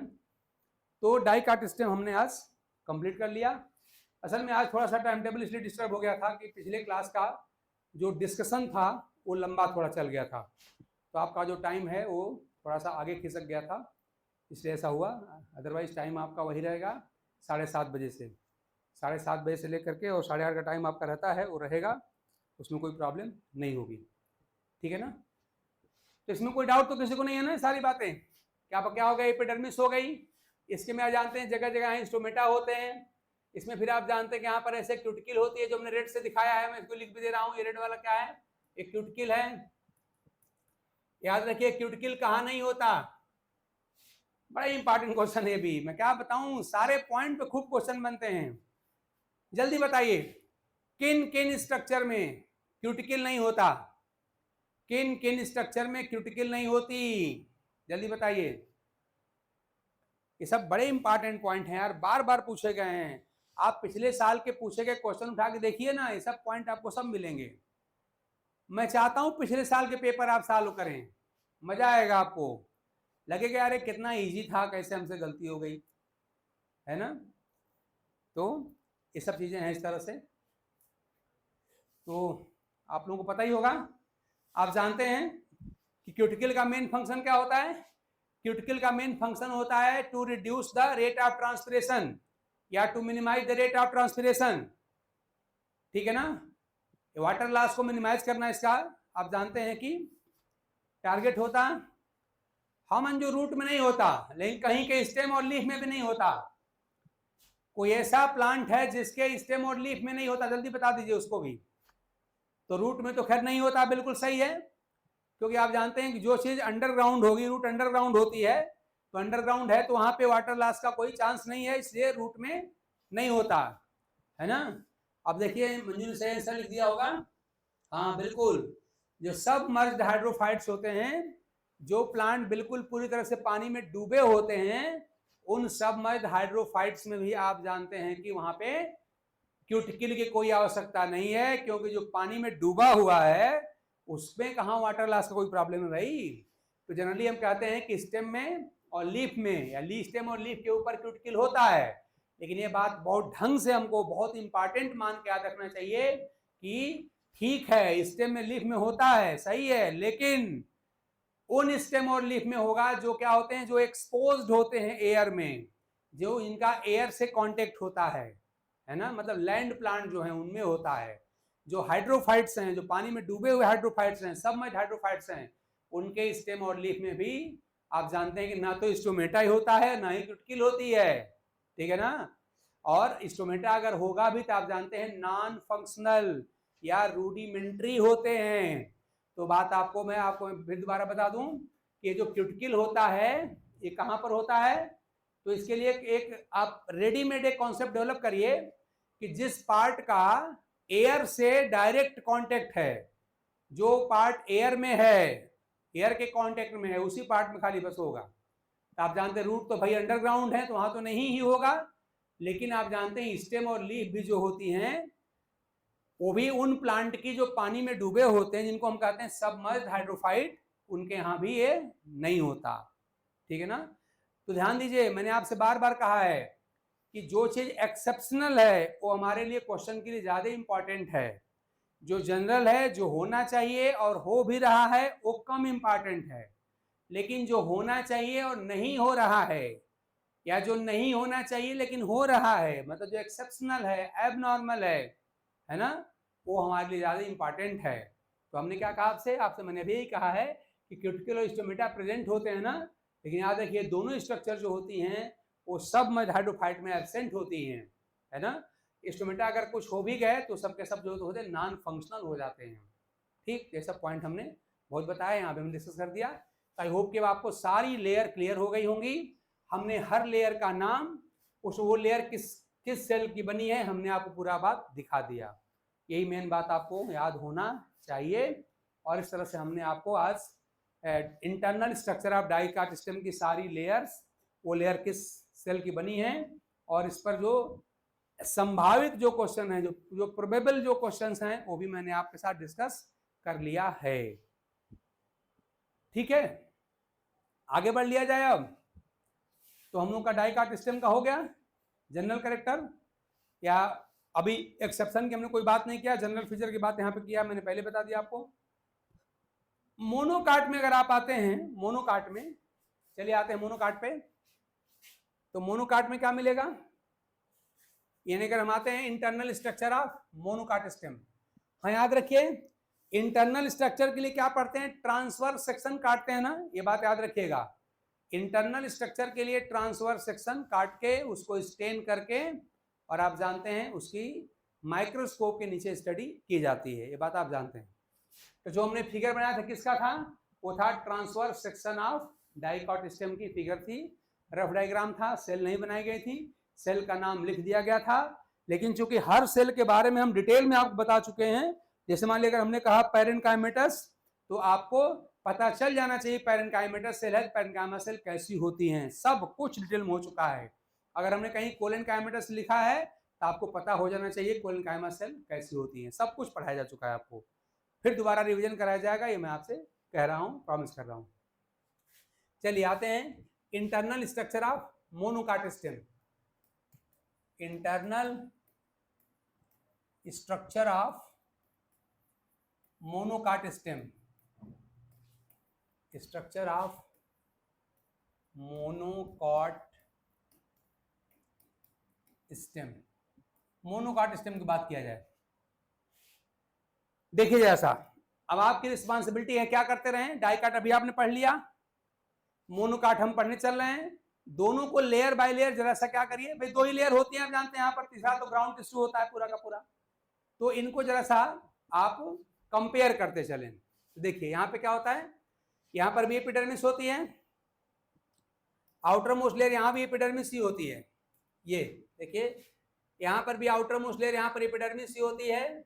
तो डाइकाट स्टेम हमने आज कंप्लीट कर लिया। असल में आज थोड़ा सा टाइम टेबल इसलिए डिस्टर्ब हो गया था कि पिछले क्लास का जो डिस्कशन था वो लंबा थोड़ा चल गया था, तो आपका जो टाइम है वो थोड़ा सा आगे खिसक गया था, इसलिए ऐसा हुआ। अदरवाइज टाइम आपका वही रहेगा 7:30 बजे से, 7:30 बजे से लेकर के और 8:30 का टाइम आपका रहता है, वो रहेगा, उसमें कोई प्रॉब्लम नहीं होगी। ठीक है ना। तो इसमें कोई डाउट तो किसी को नहीं है ना, सारी बातें क्या क्या हो गया, एपिडर्मिस हो गई। इसके में आप जानते हैं जगह जगह स्टोमेटा होते हैं। इसमें फिर आप जानते हैं कि यहाँ पर ऐसे क्यूटिकल होती है जो हमने रेड से दिखाया है, मैं इसको लिख भी दे रहा हूँ। ये रेड वाला क्या है, एक क्यूटिकल है। याद रखिए क्यूटिकल कहाँ नहीं होता, बड़ा इंपॉर्टेंट क्वेश्चन है। भी मैं क्या बताऊं, सारे पॉइंट पे खूब क्वेश्चन बनते हैं। जल्दी बताइए किन किन स्ट्रक्चर में क्यूटिकल नहीं होता, किन किन स्ट्रक्चर में क्यूटिकल नहीं होती, जल्दी बताइए। ये सब बड़े इंपॉर्टेंट पॉइंट हैं यार, बार बार पूछे गए हैं। आप पिछले साल के पूछे गए क्वेश्चन उठा के देखिए ना, ये सब पॉइंट आपको सब मिलेंगे। मैं चाहता हूं पिछले साल के पेपर आप सॉल्व करें, मजा आएगा आपको, लगेगा यार कितना इजी था, कैसे हमसे गलती हो गई, है ना। तो ये सब चीजें हैं इस तरह से। तो आप लोगों को पता ही होगा, आप जानते हैं कि क्यूटिकल का मेन फंक्शन क्या होता है। क्यूटिकल का मेन फंक्शन होता है to reduce the rate of transpiration या to minimise the rate of transpiration, ठीक है ना। वाटर लॉस को मिनिमाइज करना इसका आप जानते हैं कि टारगेट होता। हम जो रूट में नहीं होता, लेकिन कहीं के स्टेम और लीफ में भी नहीं होता। कोई ऐसा प्लांट है जिसके स्टेम और लीफ में नहीं होता, जल्दी बता दीजिए उसको भी। तो रूट में तो खैर नहीं होता, बिल्कुल सही है, क्योंकि आप जानते हैं कि जो चीज अंडरग्राउंड होगी, रूट अंडरग्राउंड होती है, तो अंडरग्राउंड है तो वहां पे वाटर लॉस का कोई चांस नहीं है, इसलिए रूट में नहीं होता, है ना। अब देखिए मंजू ने आंसर लिख दिया होगा, हाँ बिल्कुल। जो सबमर्ज्ड हाइड्रोफाइट्स होते हैं, जो प्लांट बिल्कुल पूरी तरह से पानी में डूबे होते हैं, उन सबमर्ज्ड हाइड्रोफाइट्स में भी आप जानते हैं कि वहां पे क्यूटिकल की कोई आवश्यकता नहीं है, क्योंकि जो पानी में डूबा हुआ है उसमें कहाँ वाटर लॉस का कोई प्रॉब्लम है भाई। तो जनरली हम कहते हैं कि स्टेम में और लीफ में, या स्टेम और लीफ के ऊपर क्यूटिकल होता है, लेकिन ये बात बहुत ढंग से हमको बहुत इंपॉर्टेंट मान के याद रखना चाहिए कि ठीक है स्टेम में लीफ में होता है, सही है, लेकिन उन स्टेम और लीफ में होगा जो क्या होते हैं, जो एक्सपोज्ड होते हैं एयर में, जो इनका एयर से कांटेक्ट होता है ना, मतलब लैंड प्लांट जो है उनमें होता है। जो हाइड्रोफाइट्स हैं, जो पानी में डूबे हुए हाइड्रोफाइट्स हैं, सबमर्ज्ड हाइड्रोफाइट्स हैं, उनके स्टेम और लीफ में भी आप जानते हैं कि ना तो स्टोमेटा ही होता है, ना ही क्यूटिकल होती है, ठीक है ना। और स्टोमेटा अगर होगा भी तो आप जानते हैं नॉन फंक्शनल या रूडिमेंट्री होते हैं। तो बात आपको मैं फिर दोबारा बता दूं कि जो क्यूटिकल होता है ये कहां पर होता है। तो इसके लिए एक आप रेडीमेड एक कॉन्सेप्ट डेवलप करिए कि जिस पार्ट का एयर से डायरेक्ट कांटेक्ट है, जो पार्ट एयर में है, एयर के कांटेक्ट में है, उसी पार्ट में खाली बस होगा। तो आप जानते हैं रूट तो भाई अंडरग्राउंड है तो वहां तो नहीं ही होगा, लेकिन आप जानते हैं स्टेम और लीफ भी जो होती हैं वो भी उन प्लांट की जो पानी में डूबे होते हैं, जिनको हम कहते हैं सबमर्ज्ड हाइड्रोफाइट, उनके यहाँ भी ये नहीं होता, ठीक है ना। तो ध्यान दीजिए, मैंने आपसे बार बार कहा है कि जो चीज एक्सेप्शनल है वो हमारे लिए क्वेश्चन के लिए ज्यादा इंपॉर्टेंट है। जो जनरल है, जो होना चाहिए और हो भी रहा है, वो कम इंपॉर्टेंट है। लेकिन जो होना चाहिए और नहीं हो रहा है, या जो नहीं होना चाहिए लेकिन हो रहा है, मतलब जो एक्सेप्शनल है, एबनॉर्मल है ना, वो हमारे लिए ज्यादा इंपॉर्टेंट है। तो हमने क्या कहा आपसे मैंने भी यही कहा है कि क्यूटिकल और स्टोमेटा प्रेजेंट होते हैं ना, लेकिन याद रखिए दोनों स्ट्रक्चर जो होती हैं वो सबमर्ज्ड हाइड्रोफाइट में एब्सेंट होती हैं, है ना। स्टोमेटा अगर कुछ हो भी गए तो सबके सब जो होते हैं नॉन फंक्शनल हो जाते हैं, ठीक। ये सब पॉइंट हमने बहुत बताया, यहाँ पे हमने डिस्कस कर दिया। आई होप कि आपको सारी लेयर क्लियर हो गई होंगी। हमने हर लेयर का नाम, वो लेयर किस किस सेल की बनी है, हमने आपको पूरा बात दिखा दिया। यही मेन बात आपको याद होना चाहिए। और इस तरह से हमने आपको आज internal structure of dicot system की सारी लेयर्स, वो लेयर किस सेल की बनी है, और इस पर जो संभावित जो क्वेश्चन है, जो प्रोबेबल जो क्वेश्चंस हैं, वो भी मैंने आपके साथ डिस्कस कर लिया है, ठीक है। आगे बढ़ लिया जाए अब। तो हम लोग का डाइकाट सिस्टम का हो गया जनरल कैरेक्टर, या अभी एक्सेप्शन की हमने कोई बात नहीं किया, जनरल फीचर की बात यहाँ पे किया, मैंने पहले बता दिया आपको। मोनोकाट में अगर आप आते हैं, मोनोकाट में चलिए आते हैं मोनोकाट पे। तो मोनोकाट में क्या मिलेगा, यानी अगर हम आते हैं internal structure of monocot system, हाँ याद रखिए इंटरनल स्ट्रक्चर के लिए क्या पढ़ते हैं, ट्रांसवर्स सेक्शन काटते हैं ना, ये बात याद रखिएगा। इंटरनल स्ट्रक्चर के लिए ट्रांसवर्स सेक्शन काट के उसको स्टेन करके, और आप जानते हैं उसकी माइक्रोस्कोप के नीचे स्टडी की जाती है, ये बात आप जानते हैं। तो जो हमने फिगर बनाया था किसका था, वो था transverse section of dicot stem की फिगर थी, रफ डायग्राम था, सेल नहीं बनाई गई थी, सेल का नाम लिख दिया गया था। लेकिन चूंकि हर सेल के बारे में हम डिटेल में आपको बता चुके हैं, जैसे मान लीजिए अगर हमने कहा पैरेन्काइमेटस, तो आपको पता चल जाना चाहिए पैरेन्काइमेटस सेल है, पैरेन्काइमा सेल कैसी होती हैं, सब कुछ डिटेल में हो चुका है। अगर हमने कहीं कोलेनकाइमेटस लिखा है तो आपको पता हो जाना चाहिए कोलेनकाइमा सेल कैसी होती हैं, सब कुछ पढ़ाया जा चुका है आपको, फिर दोबारा रिवीजन कराया जाएगा, ये मैं आपसे कह रहा हूँ, प्रॉमिस कर रहा हूँ। चलिए आते हैं internal structure of monocot stem. Internal structure of monocot stem, structure of monocot stem. Monocot stem की बात किया जाए, देखिए जैसा अब आपकी रिस्पॉन्सिबिलिटी है, क्या करते रहे, डाइकाट अभी आपने पढ़ लिया, मोनोकाट हम पढ़ने चल रहे हैं, दोनों को लेयर बाय लेयर जरा सा क्या करिए, भाई दो ही लेयर होती हैं आप जानते हैं, यहाँ पर तीसरा तो ग्राउंड टिश्यू होता है पूरा का पूरा, तो इनको जरा सा आप कंपेयर करते चलें। तो देखिए यहाँ पे क्या होता है, यहाँ पर भी एपिडर्मिस होती है, आउटर मोस्ट लेयर यहाँ भी एपिडर्मिस ही होती है, ये देखिए यहाँ पर भी आउटर मोस्ट लेयर, यहाँ पर एपिडर्मिस ही होती है,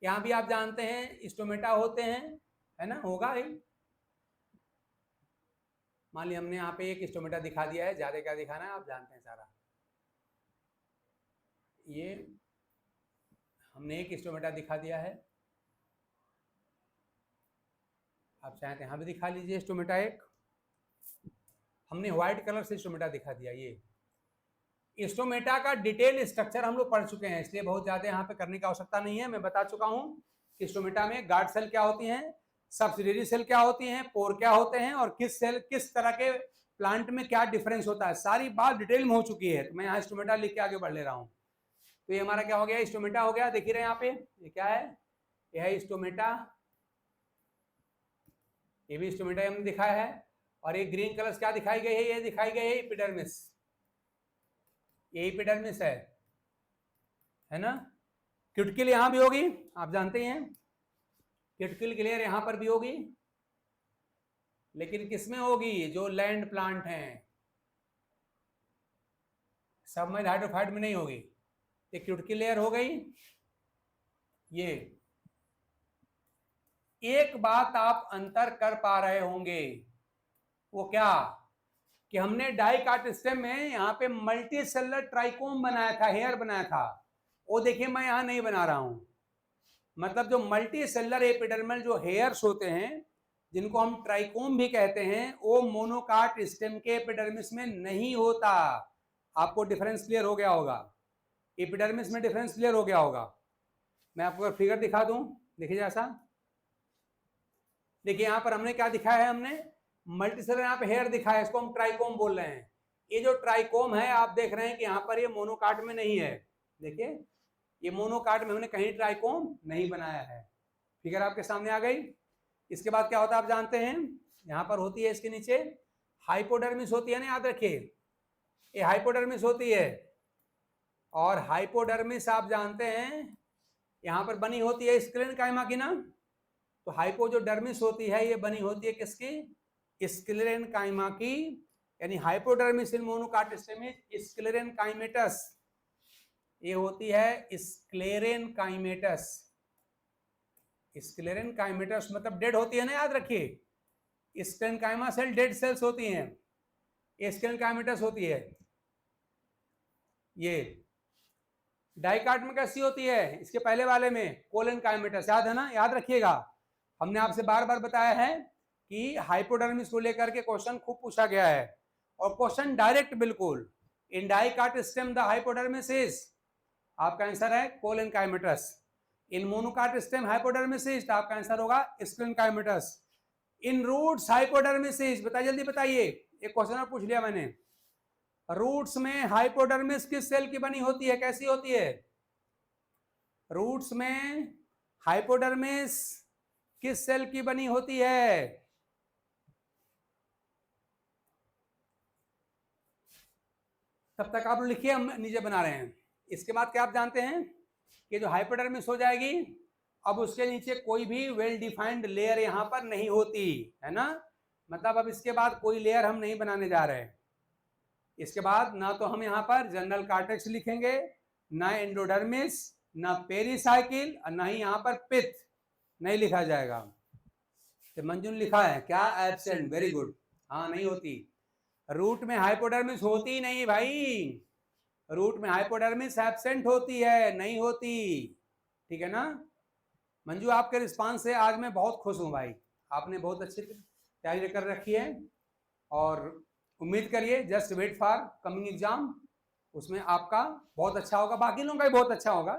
यहाँ भी आप जानते हैं स्टोमेटा होते हैं, है ना, होगा ही। मान लिया हमने यहाँ पे एक स्टोमेटा दिखा दिया है, ज्यादा क्या दिखाना है आप जानते हैं सारा, ये हमने एक स्टोमेटा दिखा दिया है, आप चाहते हैं यहाँ भी दिखा लीजिए स्टोमेटा, एक हमने व्हाइट कलर से स्टोमेटा दिखा दिया। ये स्टोमेटा का डिटेल स्ट्रक्चर हम लोग पढ़ चुके हैं, इसलिए बहुत ज्यादा यहाँ पे करने की आवश्यकता नहीं है, मैं बता चुका हूँ कि स्टोमेटा में गार्ड सेल क्या होती हैं, सब्सिडियरी सेल क्या होती हैं, पोर क्या होते हैं, और किस सेल किस तरह के प्लांट में क्या डिफरेंस होता है, सारी बात डिटेल में हो चुकी है। तो मैं यहाँ स्टोमेटा लिख के आगे बढ़ ले रहा हूँ। तो ये हमारा क्या हो गया, स्टोमेटा हो गया, देखिए रहे यहाँ पे, ये क्या है, यह है स्टोमेटा, ये भी स्टोमेटा हमने दिखाया है, और ये ग्रीन कलर्स क्या दिखाई गई है, ये दिखाई गई है एपिडर्मिस, ये एपिडर्मिस है ना। क्यूटिकल यहाँ भी होगी, आप जानते हैं क्यूटिकल क्लियर यहाँ पर भी होगी, लेकिन किसमें होगी, जो लैंड प्लांट हैं, सबमर्ज हाइड्रोफाइट में नहीं होगी। ये क्यूटिकल लेयर हो गई। ये एक बात आप अंतर कर पा रहे होंगे, वो क्या, कि हमने डाइकाट स्टेम में यहाँ पे मल्टी सेलुलर ट्राइकोम बनाया था, हेयर बनाया था, वो देखिए मैं यहाँ नहीं बना रहा हूं, मतलब जो मल्टी सेलुलर एपिडर्मल जो हेयर्स होते हैं, जिनको हम ट्राइकोम भी कहते हैं, वो मोनोकाट स्टेम के एपिडर्मिस में नहीं होता। आपको डिफरेंस क्लियर हो गया होगा, एपिडर्मिस में डिफरेंस क्लियर हो गया होगा। मैं आपको अगर फिगर दिखा दूं, देखिए जैसा, देखिए यहाँ पर हमने क्या दिखाया है, हमने मल्टीसेलर यहाँ पे हेयर दिखाया है, इसको हम ट्राइकोम बोल रहे हैं। ये जो ट्राइकोम है आप देख रहे हैं कि यहाँ पर ये मोनोकाट में नहीं है, देखिए ये मोनोकाट में हमने कहीं ट्राइकोम नहीं बनाया है। फिगर आपके सामने आ गई। इसके बाद क्या होता है आप जानते हैं, यहाँ पर होती है इसके नीचे हाइपोडर्मिस होती है ना, याद रखिए ये हाइपोडर्मिस होती है, और हाइपोडर्मिस आप जानते हैं यहाँ पर बनी होती है स्क्लेरेनकाइमा की ना, तो हाइपो जो डर्मिस होती है ये बनी होती है किसकी, स्क्लेरेनकाइमा की, यानी हाइपोडर्मिस इन मोनोकाट स्टेम स्क्लेरेनकाइमेटस, ये होती है स्क्लेरेनकाइमेटस। स्क्लेरेनकाइमेटस मतलब डेड होती है ना, याद रखिए स्क्लेरेनकाइमा सेल डेड सेल्स होती हैं, ये स्क्लेरेनकाइमेटस होती है। ये डाइकाट में कैसी होती है, इसके पहले वाले में कोलेनकाइमेटस, याद है ना, याद रखिएगा। हमने आपसे बार बार बताया है कि हाइपोडर्मिस को लेकर के क्वेश्चन खूब पूछा गया है, और क्वेश्चन डायरेक्ट बिल्कुल, in dicot stem the hypodermis is, आपका आंसर है collenchymatous. In monocot stem hypodermis is, तो आपका आंसर होगा sclerenchymatous. In roots hypodermis is, बताइए जल्दी बताइए, एक क्वेश्चन पूछ लिया मैंने, रूट्स में हाइपोडर्मिस किस सेल की बनी होती है, कैसी होती है, रूट्स में हाइपोडर्मिस किस सेल की बनी होती है, तब तक आप लिखिए, हम नीचे बना रहे हैं। इसके बाद क्या आप जानते हैं कि जो हाइपोडर्मिस हो जाएगी, अब उसके नीचे कोई भी वेल डिफाइंड लेयर यहाँ पर नहीं होती है ना, मतलब अब इसके बाद कोई लेयर हम नहीं बनाने जा रहे हैं। इसके बाद ना तो हम यहाँ पर जनरल कार्टेक्स लिखेंगे, ना एंडोडर्मिस, ना पेरिसाइकिल, और ना ही यहाँ पर पिथ नहीं लिखा जाएगा। तो मंजू ने लिखा है क्या, एब्सेंट, वेरी गुड। हाँ नहीं होती, रूट में हाइपोडर्मिस होती ही नहीं भाई, रूट में हाइपोडर्मिस एब्सेंट होती है, नहीं होती, ठीक है ना। मंजू आपके रिस्पांस से आज मैं बहुत खुश हूँ भाई, आपने बहुत अच्छी तैयारी कर रखी है, और उम्मीद करिए just wait for coming exam, उसमें आपका बहुत अच्छा होगा, बाकी लोगों का भी बहुत अच्छा होगा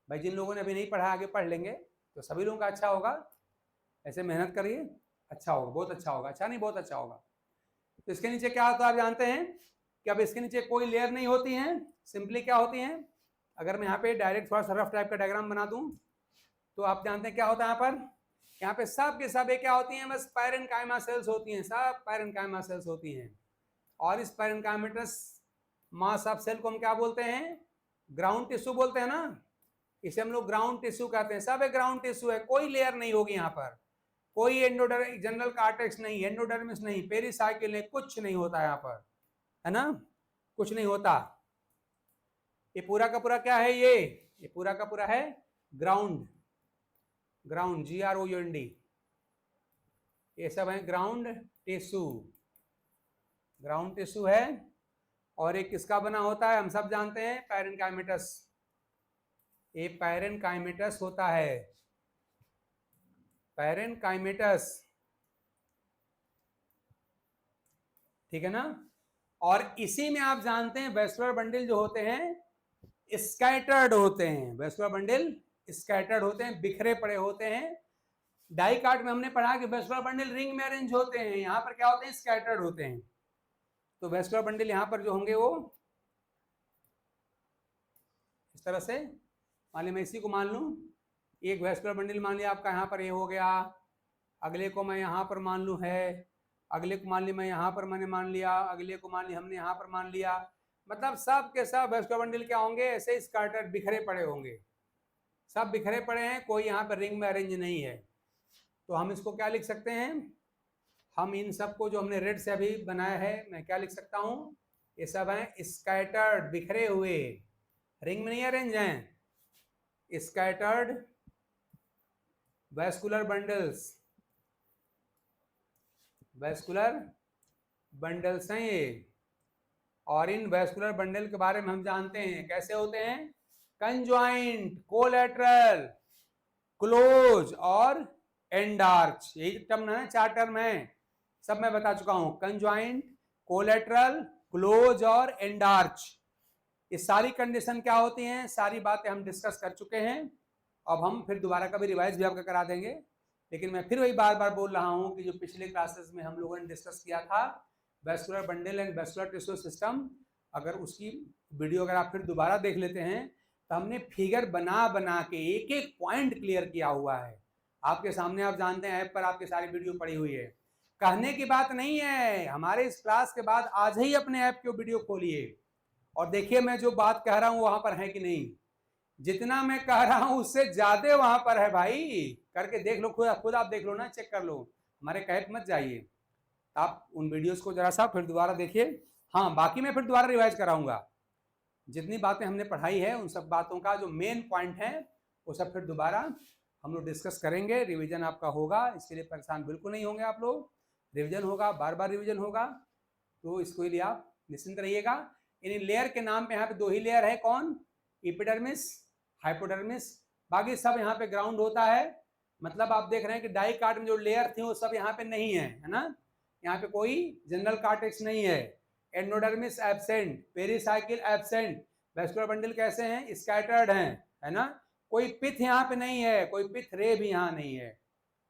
भाई। जिन लोगों ने अभी नहीं पढ़ा आगे पढ़ लेंगे, तो सभी लोगों का अच्छा होगा। ऐसे मेहनत करिए, अच्छा होगा, बहुत अच्छा होगा, अच्छा नहीं बहुत अच्छा होगा। तो इसके नीचे क्या होता है आप जानते हैं कि अब इसके नीचे कोई लेयर नहीं होती है, सिंपली क्या होती है, अगर मैं यहाँ पे डायरेक्ट थोड़ा सा रफ टाइप का डायग्राम बना दूं, तो आप जानते हैं क्या होता है यहाँ पे सब के सब क्या होती हैं, बस पैरेन्काइमा सेल्स होती हैं, सब पैरेन्काइमा सेल्स होती हैं। और इस पैरेन्काइमेटस मास ऑफ सेल को हम क्या बोलते हैं, ग्राउंड टिश्यू बोलते हैं ना, इसे हम लोग ग्राउंड टिश्यू कहते हैं। सब एक ग्राउंड टिश्यू है, कोई लेयर नहीं होगी यहाँ पर, कोई एंडोडर्मिस, जनरल कार्टेक्स नहीं, एंडोडर्मिस नहीं, पेरिसाइकिल नहीं, कुछ नहीं होता यहाँ पर, है ना, कुछ नहीं होता। ये पूरा का पूरा क्या है, ये पूरा का पूरा है ग्राउंड, ग्राउंड GROUND, ये सब है ग्राउंड टिश्यू, ग्राउंड टिश्यू है। और एक किसका बना होता है, हम सब जानते हैं, पैरेन्काइमेटस, ये पैरेन्काइमेटस होता है, पैरेन्काइमेटस, ठीक है ना। और इसी में आप जानते हैं वेस्कुलर बंडल जो होते हैं स्कैटर्ड होते हैं, वेस्कुलर बंडल स्कैटर्ड होते हैं, बिखरे पड़े होते हैं। डाइकाट में हमने पढ़ा कि वेस्कुलर बंडल रिंग में अरेंज होते हैं, यहाँ पर क्या होते हैं, स्कैटर्ड होते हैं। तो वेस्कुलर बंडल यहाँ पर जो होंगे वो इस तरह से, मान ली मैं इसी को मान लूँ, एक वेस्कुलर बंडल मान लिया आपका यहाँ पर ये हो गया, अगले को मैं यहाँ पर मान लूँ है, अगले को मान ली मैं यहाँ पर मैंने मान लिया, अगले को मान ली हमने यहाँ पर मान लिया, मतलब सब के सब वेस्कुलर बंडल क्या होंगे, ऐसे स्कैटर्ड बिखरे पड़े होंगे, सब बिखरे पड़े हैं, कोई यहाँ पर रिंग में अरेंज नहीं है। तो हम इसको क्या लिख सकते हैं, हम इन सब को जो हमने रेड से अभी बनाया है, मैं क्या लिख सकता हूँ, ये सब हैं स्कैटर्ड, बिखरे हुए, रिंग में नहीं अरेंज हैं, scattered vascular bundles, vascular bundles हैं ये। और इन वेस्कुलर बंडल के बारे में हम जानते हैं कैसे होते हैं, कंजॉइंट, कोलैटरल, क्लोज और एंडार्च, यही टर्म है, 4 टर्म है, सब मैं बता चुका हूं, कंजॉइंट, कोलैटरल, क्लोज और एंडार्च। ये सारी कंडीशन क्या होती हैं, सारी बातें हम डिस्कस कर चुके हैं। अब हम फिर दोबारा कभी रिवाइज भी आपका करा देंगे, लेकिन मैं फिर वही बार बार बोल रहा हूं कि जो पिछले क्लासेस में हम लोगों ने डिस्कस किया था vascular bundle and vascular tissue system, अगर उसकी वीडियो अगर आप फिर दोबारा देख लेते हैं, तो हमने फिगर बना बना के एक एक पॉइंट क्लियर किया हुआ है आपके सामने। आप जानते हैं ऐप पर आपकी सारी वीडियो पड़ी हुई है, कहने की बात नहीं है, हमारे इस क्लास के बाद आज ही अपने ऐप की वीडियो खोलिए और देखिए मैं जो बात कह रहा हूं वहां पर है कि नहीं। जितना मैं कह रहा हूं उससे ज्यादा वहां पर है भाई, करके देख लो, खुद आप देख लो ना, चेक कर लो, हमारे कहे मत जाइए, आप उन वीडियोस को जरा सा फिर दोबारा देखिए। हाँ बाकी मैं फिर दोबारा रिवाइज कराऊंगा, जितनी बातें हमने पढ़ाई है उन सब बातों का जो मेन पॉइंट है वो सब फिर दोबारा हम लोग डिस्कस करेंगे, रिवीजन आपका होगा, इसके लिए परेशान बिल्कुल नहीं होंगे आप लोग, रिवीजन होगा, बार बार रिवीजन होगा, तो इसके लिए आप निश्चिंत रहिएगा। इन लेयर के नाम पे यहाँ पे 2 ही लेयर है, कौन, एपिडर्मिस, हाइपोडर्मिस, बाकी सब यहाँ पे ग्राउंड होता है। मतलब आप देख रहे हैं कि डाइकाट में जो लेयर थी वो सब यहाँ पे नहीं है, है ना, यहाँ पे कोई जनरल कार्टेक्स नहीं है, endodermis absent, pericycle absent, vascular bundle कैसे हैं, स्कैटर्ड हैं, है ना, कोई पिथ यहाँ पे नहीं है, कोई पिथ रे भी यहाँ नहीं है,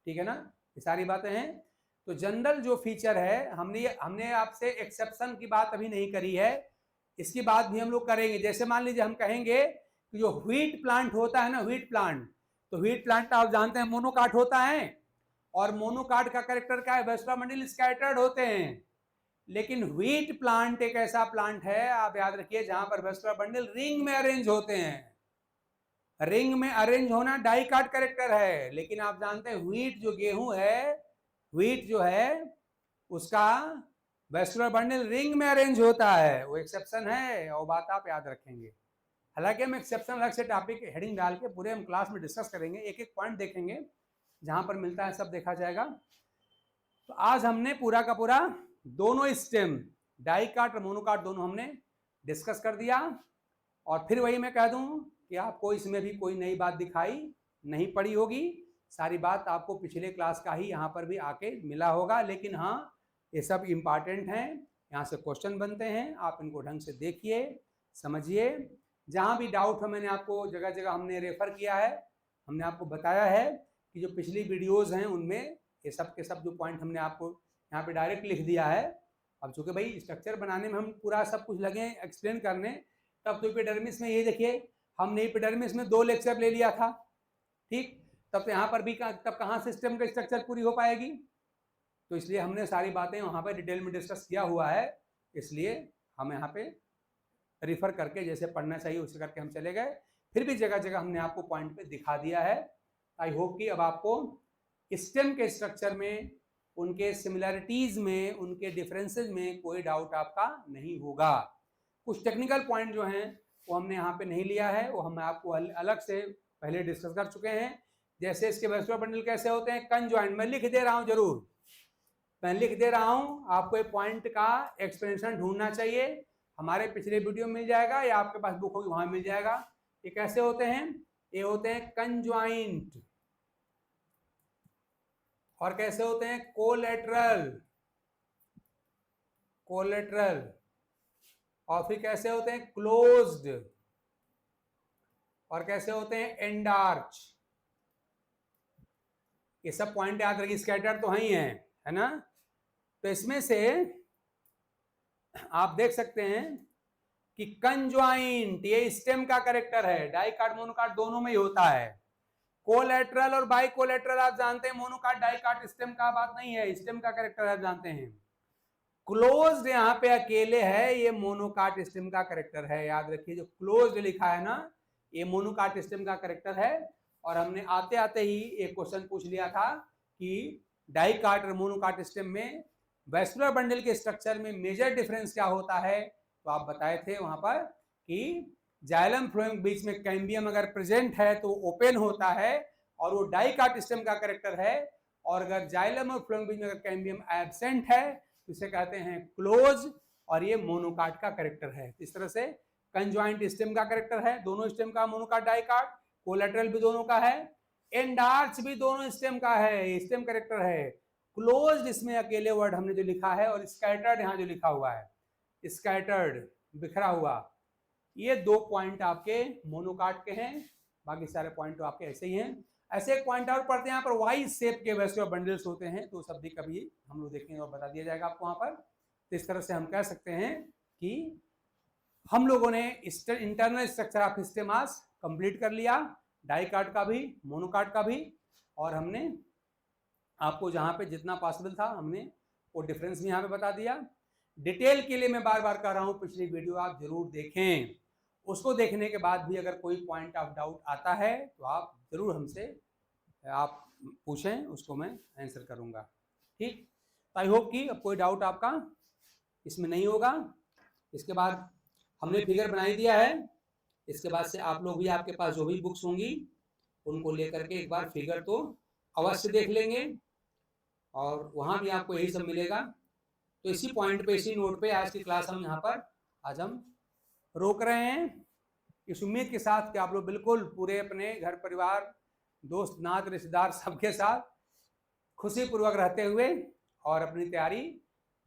ठीक है ना, ये सारी बातें हैं। तो जनरल जो फीचर है, हमने आपसे एक्सेप्शन की बात अभी नहीं करी है, इसकी बात भी हम लोग करेंगे। जैसे मान लीजिए हम कहेंगे कि जो व्हीट प्लांट होता है ना, व्हीट प्लांट, तो व्हीट प्लांट आप जानते हैं मोनोकाट होता है, और मोनोकाट का कैरेक्टर क्या है, वेस्कुलर बंडल स्कैटर्ड होते हैं। लेकिन व्हीट प्लांट एक ऐसा प्लांट है, आप याद रखिए, जहां पर वेस्कुलर बंडल रिंग में अरेंज होते हैं। रिंग में अरेंज होना डाइकाट कैरेक्टर है, लेकिन आप जानते हैं व्हीट जो गेहूं है, व्हीट जो है उसका वेस्कुलर बंडल रिंग में अरेंज होता है, वो एक्सेप्शन है, और बात आप याद रखेंगे। हालांकि हम एक्सेप्शन अलग से टॉपिक हेडिंग डाल के पूरे हम क्लास में डिस्कस करेंगे, एक एक पॉइंट देखेंगे, जहां पर मिलता है सब देखा जाएगा। तो आज हमने पूरा का पूरा दोनों स्टेम, डाइकाट और मोनोकाट दोनों हमने डिस्कस कर दिया। और फिर वही मैं कह दूं कि आपको इसमें भी कोई नई बात दिखाई नहीं पड़ी होगी, सारी बात आपको पिछले क्लास का ही यहाँ पर भी आके मिला होगा। लेकिन हाँ, ये सब इम्पॉर्टेंट हैं, यहाँ से क्वेश्चन बनते हैं, आप इनको ढंग से देखिए, समझिए। जहाँ भी डाउट हो, मैंने आपको जगह जगह हमने रेफर किया है, हमने आपको बताया है कि जो पिछली वीडियोज़ हैं उनमें ये सब के सब जो पॉइंट हमने आपको यहाँ पे डायरेक्ट लिख दिया है। अब चूँकि भाई स्ट्रक्चर बनाने में हम पूरा सब कुछ लगे एक्सप्लेन करने, तब तो एपिडर्मिस में ये देखिए हमने एपिडर्मिस में 2 लेक्चर ले लिया था, ठीक। तब तो यहाँ पर भी तब कहाँ सिस्टम का स्ट्रक्चर पूरी हो पाएगी। तो इसलिए हमने सारी बातें वहाँ पर डिटेल में डिस्कस किया हुआ है, इसलिए हम यहाँ पे रिफर करके जैसे पढ़ना चाहिए उसे करके हम चले गए। फिर भी जगह जगह हमने आपको पॉइंट पे दिखा दिया है। आई होप कि अब आपको स्टेम के स्ट्रक्चर में, उनके सिमिलैरिटीज में, उनके डिफरेंसेस में कोई डाउट आपका नहीं होगा। कुछ टेक्निकल पॉइंट जो हैं वो हमने यहाँ पे नहीं लिया है, वो हम आपको अलग से पहले डिस्कस कर चुके हैं। जैसे इसके वेस्कुलर बंडल कैसे होते हैं, कंजॉइंट, मैं लिख दे रहा हूँ, जरूर मैं लिख दे रहा हूँ, आपको एक पॉइंट का एक्सप्लेनेशन ढूंढना चाहिए। हमारे पिछले वीडियो मिल जाएगा या आपके पास बुक होगी वहां मिल जाएगा। ये कैसे होते हैं, ये होते हैं कंजॉइंट, और कैसे होते हैं कोलेटरल, कोलेटरल, और फिर कैसे होते हैं क्लोज्ड, और कैसे होते हैं एंडार्च। ये सब पॉइंट याद रखिए, स्कैटर तो है ना। तो इसमें से आप देख सकते हैं कि कंजॉइंट ये स्टेम का कैरेक्टर है, डाइकाट मोनोकाट दोनों में ही होता है। कोलेटरल और बाई कोलेटरल आप जानते हैं, मोनोकाट डाइकाट स्टेम का बात नहीं है, स्टेम का कैरेक्टर आप जानते हैं। क्लोज्ड यहाँ पे अकेले है, ये मोनोकाट स्टेम का कैरेक्टर है, याद रखिए। जो क्लोज्ड लिखा है ना, ये मोनोकाट स्टेम का कैरेक्टर है। और हमने आते आते ही एक क्वेश्चन पूछ लिया था कि डाइकाट और मोनोकाट स्टेम में वेस्कुलर बंडल के स्ट्रक्चर में मेजर डिफरेंस क्या होता है। तो आप बताए थे वहां पर कि जाइलम फ्लोएम के बीच में कैम्बियम अगर प्रेजेंट है तो ओपन होता है और वो डाइकाट स्टेम का कैरेक्टर है, और अगर जाइलम और फ्लोएम के बीच में अगर कैम्बियम एब्सेंट है तो इसे कहते हैं क्लोज, और ये मोनोकाट का कैरेक्टर है। इस तरह से कंजॉइंट स्टेम का कैरेक्टर है, दोनों स्टेम का, मोनोकाट डाइकाट। कोलेटरल भी दोनों का है, एंडार्च भी दोनों स्टेम का है, स्टेम कैरेक्टर है। क्लोज्ड इसमें अकेले वर्ड हमने जो लिखा है, और स्कैटर्ड यहाँ जो लिखा हुआ है, स्कैटर्ड बिखरा हुआ, ये 2 पॉइंट आपके मोनोकाट के हैं, बाकी सारे पॉइंट तो आपके ऐसे ही हैं। ऐसे एक पॉइंट और पढ़ते हैं, यहाँ पर वाई शेप के वेस्कुलर बंडल्स होते हैं, तो सब भी कभी हम लोग देखेंगे और बता दिया जाएगा आपको वहां पर। तो इस तरह से हम कह सकते हैं कि हम लोगों ने इंटरनल स्ट्रक्चर ऑफ स्टेमास कंप्लीट कर लिया, डाइकाट का भी, मोनोकाट का भी, और हमने आपको जहाँ पे जितना पॉसिबल था हमने वो डिफरेंस भी यहाँ पे बता दिया। डिटेल के लिए मैं बार बार कह रहा हूँ, पिछली वीडियो आप जरूर देखें, उसको देखने के बाद भी अगर कोई पॉइंट ऑफ डाउट आता है तो आप जरूर हमसे आप पूछें, उसको मैं आंसर करूँगा, ठीक। आई होप कि अब कोई डाउट आपका इसमें नहीं होगा। इसके बाद हमने फिगर बना ही दिया है, इसके बाद से आप लोग भी, आपके पास जो भी बुक्स होंगी उनको लेकर के एक बार फिगर तो अवश्य देख लेंगे, और वहाँ भी आपको यही सब मिलेगा। तो इसी पॉइंट पे, इसी नोट पे आज की क्लास हम यहाँ पर आज हम रोक रहे हैं, इस उम्मीद के साथ कि आप लोग बिल्कुल पूरे अपने घर परिवार, दोस्त नात रिश्तेदार सबके साथ खुशी पूर्वक रहते हुए और अपनी तैयारी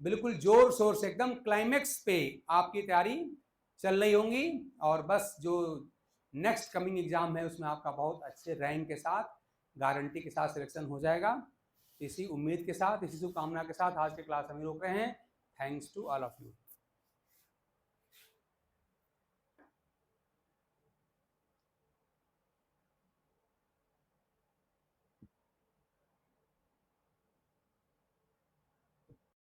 बिल्कुल जोर शोर से एकदम क्लाइमेक्स पे आपकी तैयारी चल रही होंगी, और बस जो नेक्स्ट कमिंग एग्जाम है उसमें आपका बहुत अच्छे रैंक के साथ, गारंटी के साथ सिलेक्शन हो जाएगा। इसी उम्मीद के साथ, इसी शुभकामना के साथ आज की क्लास हम रोक रहे हैं। Thanks to all of you.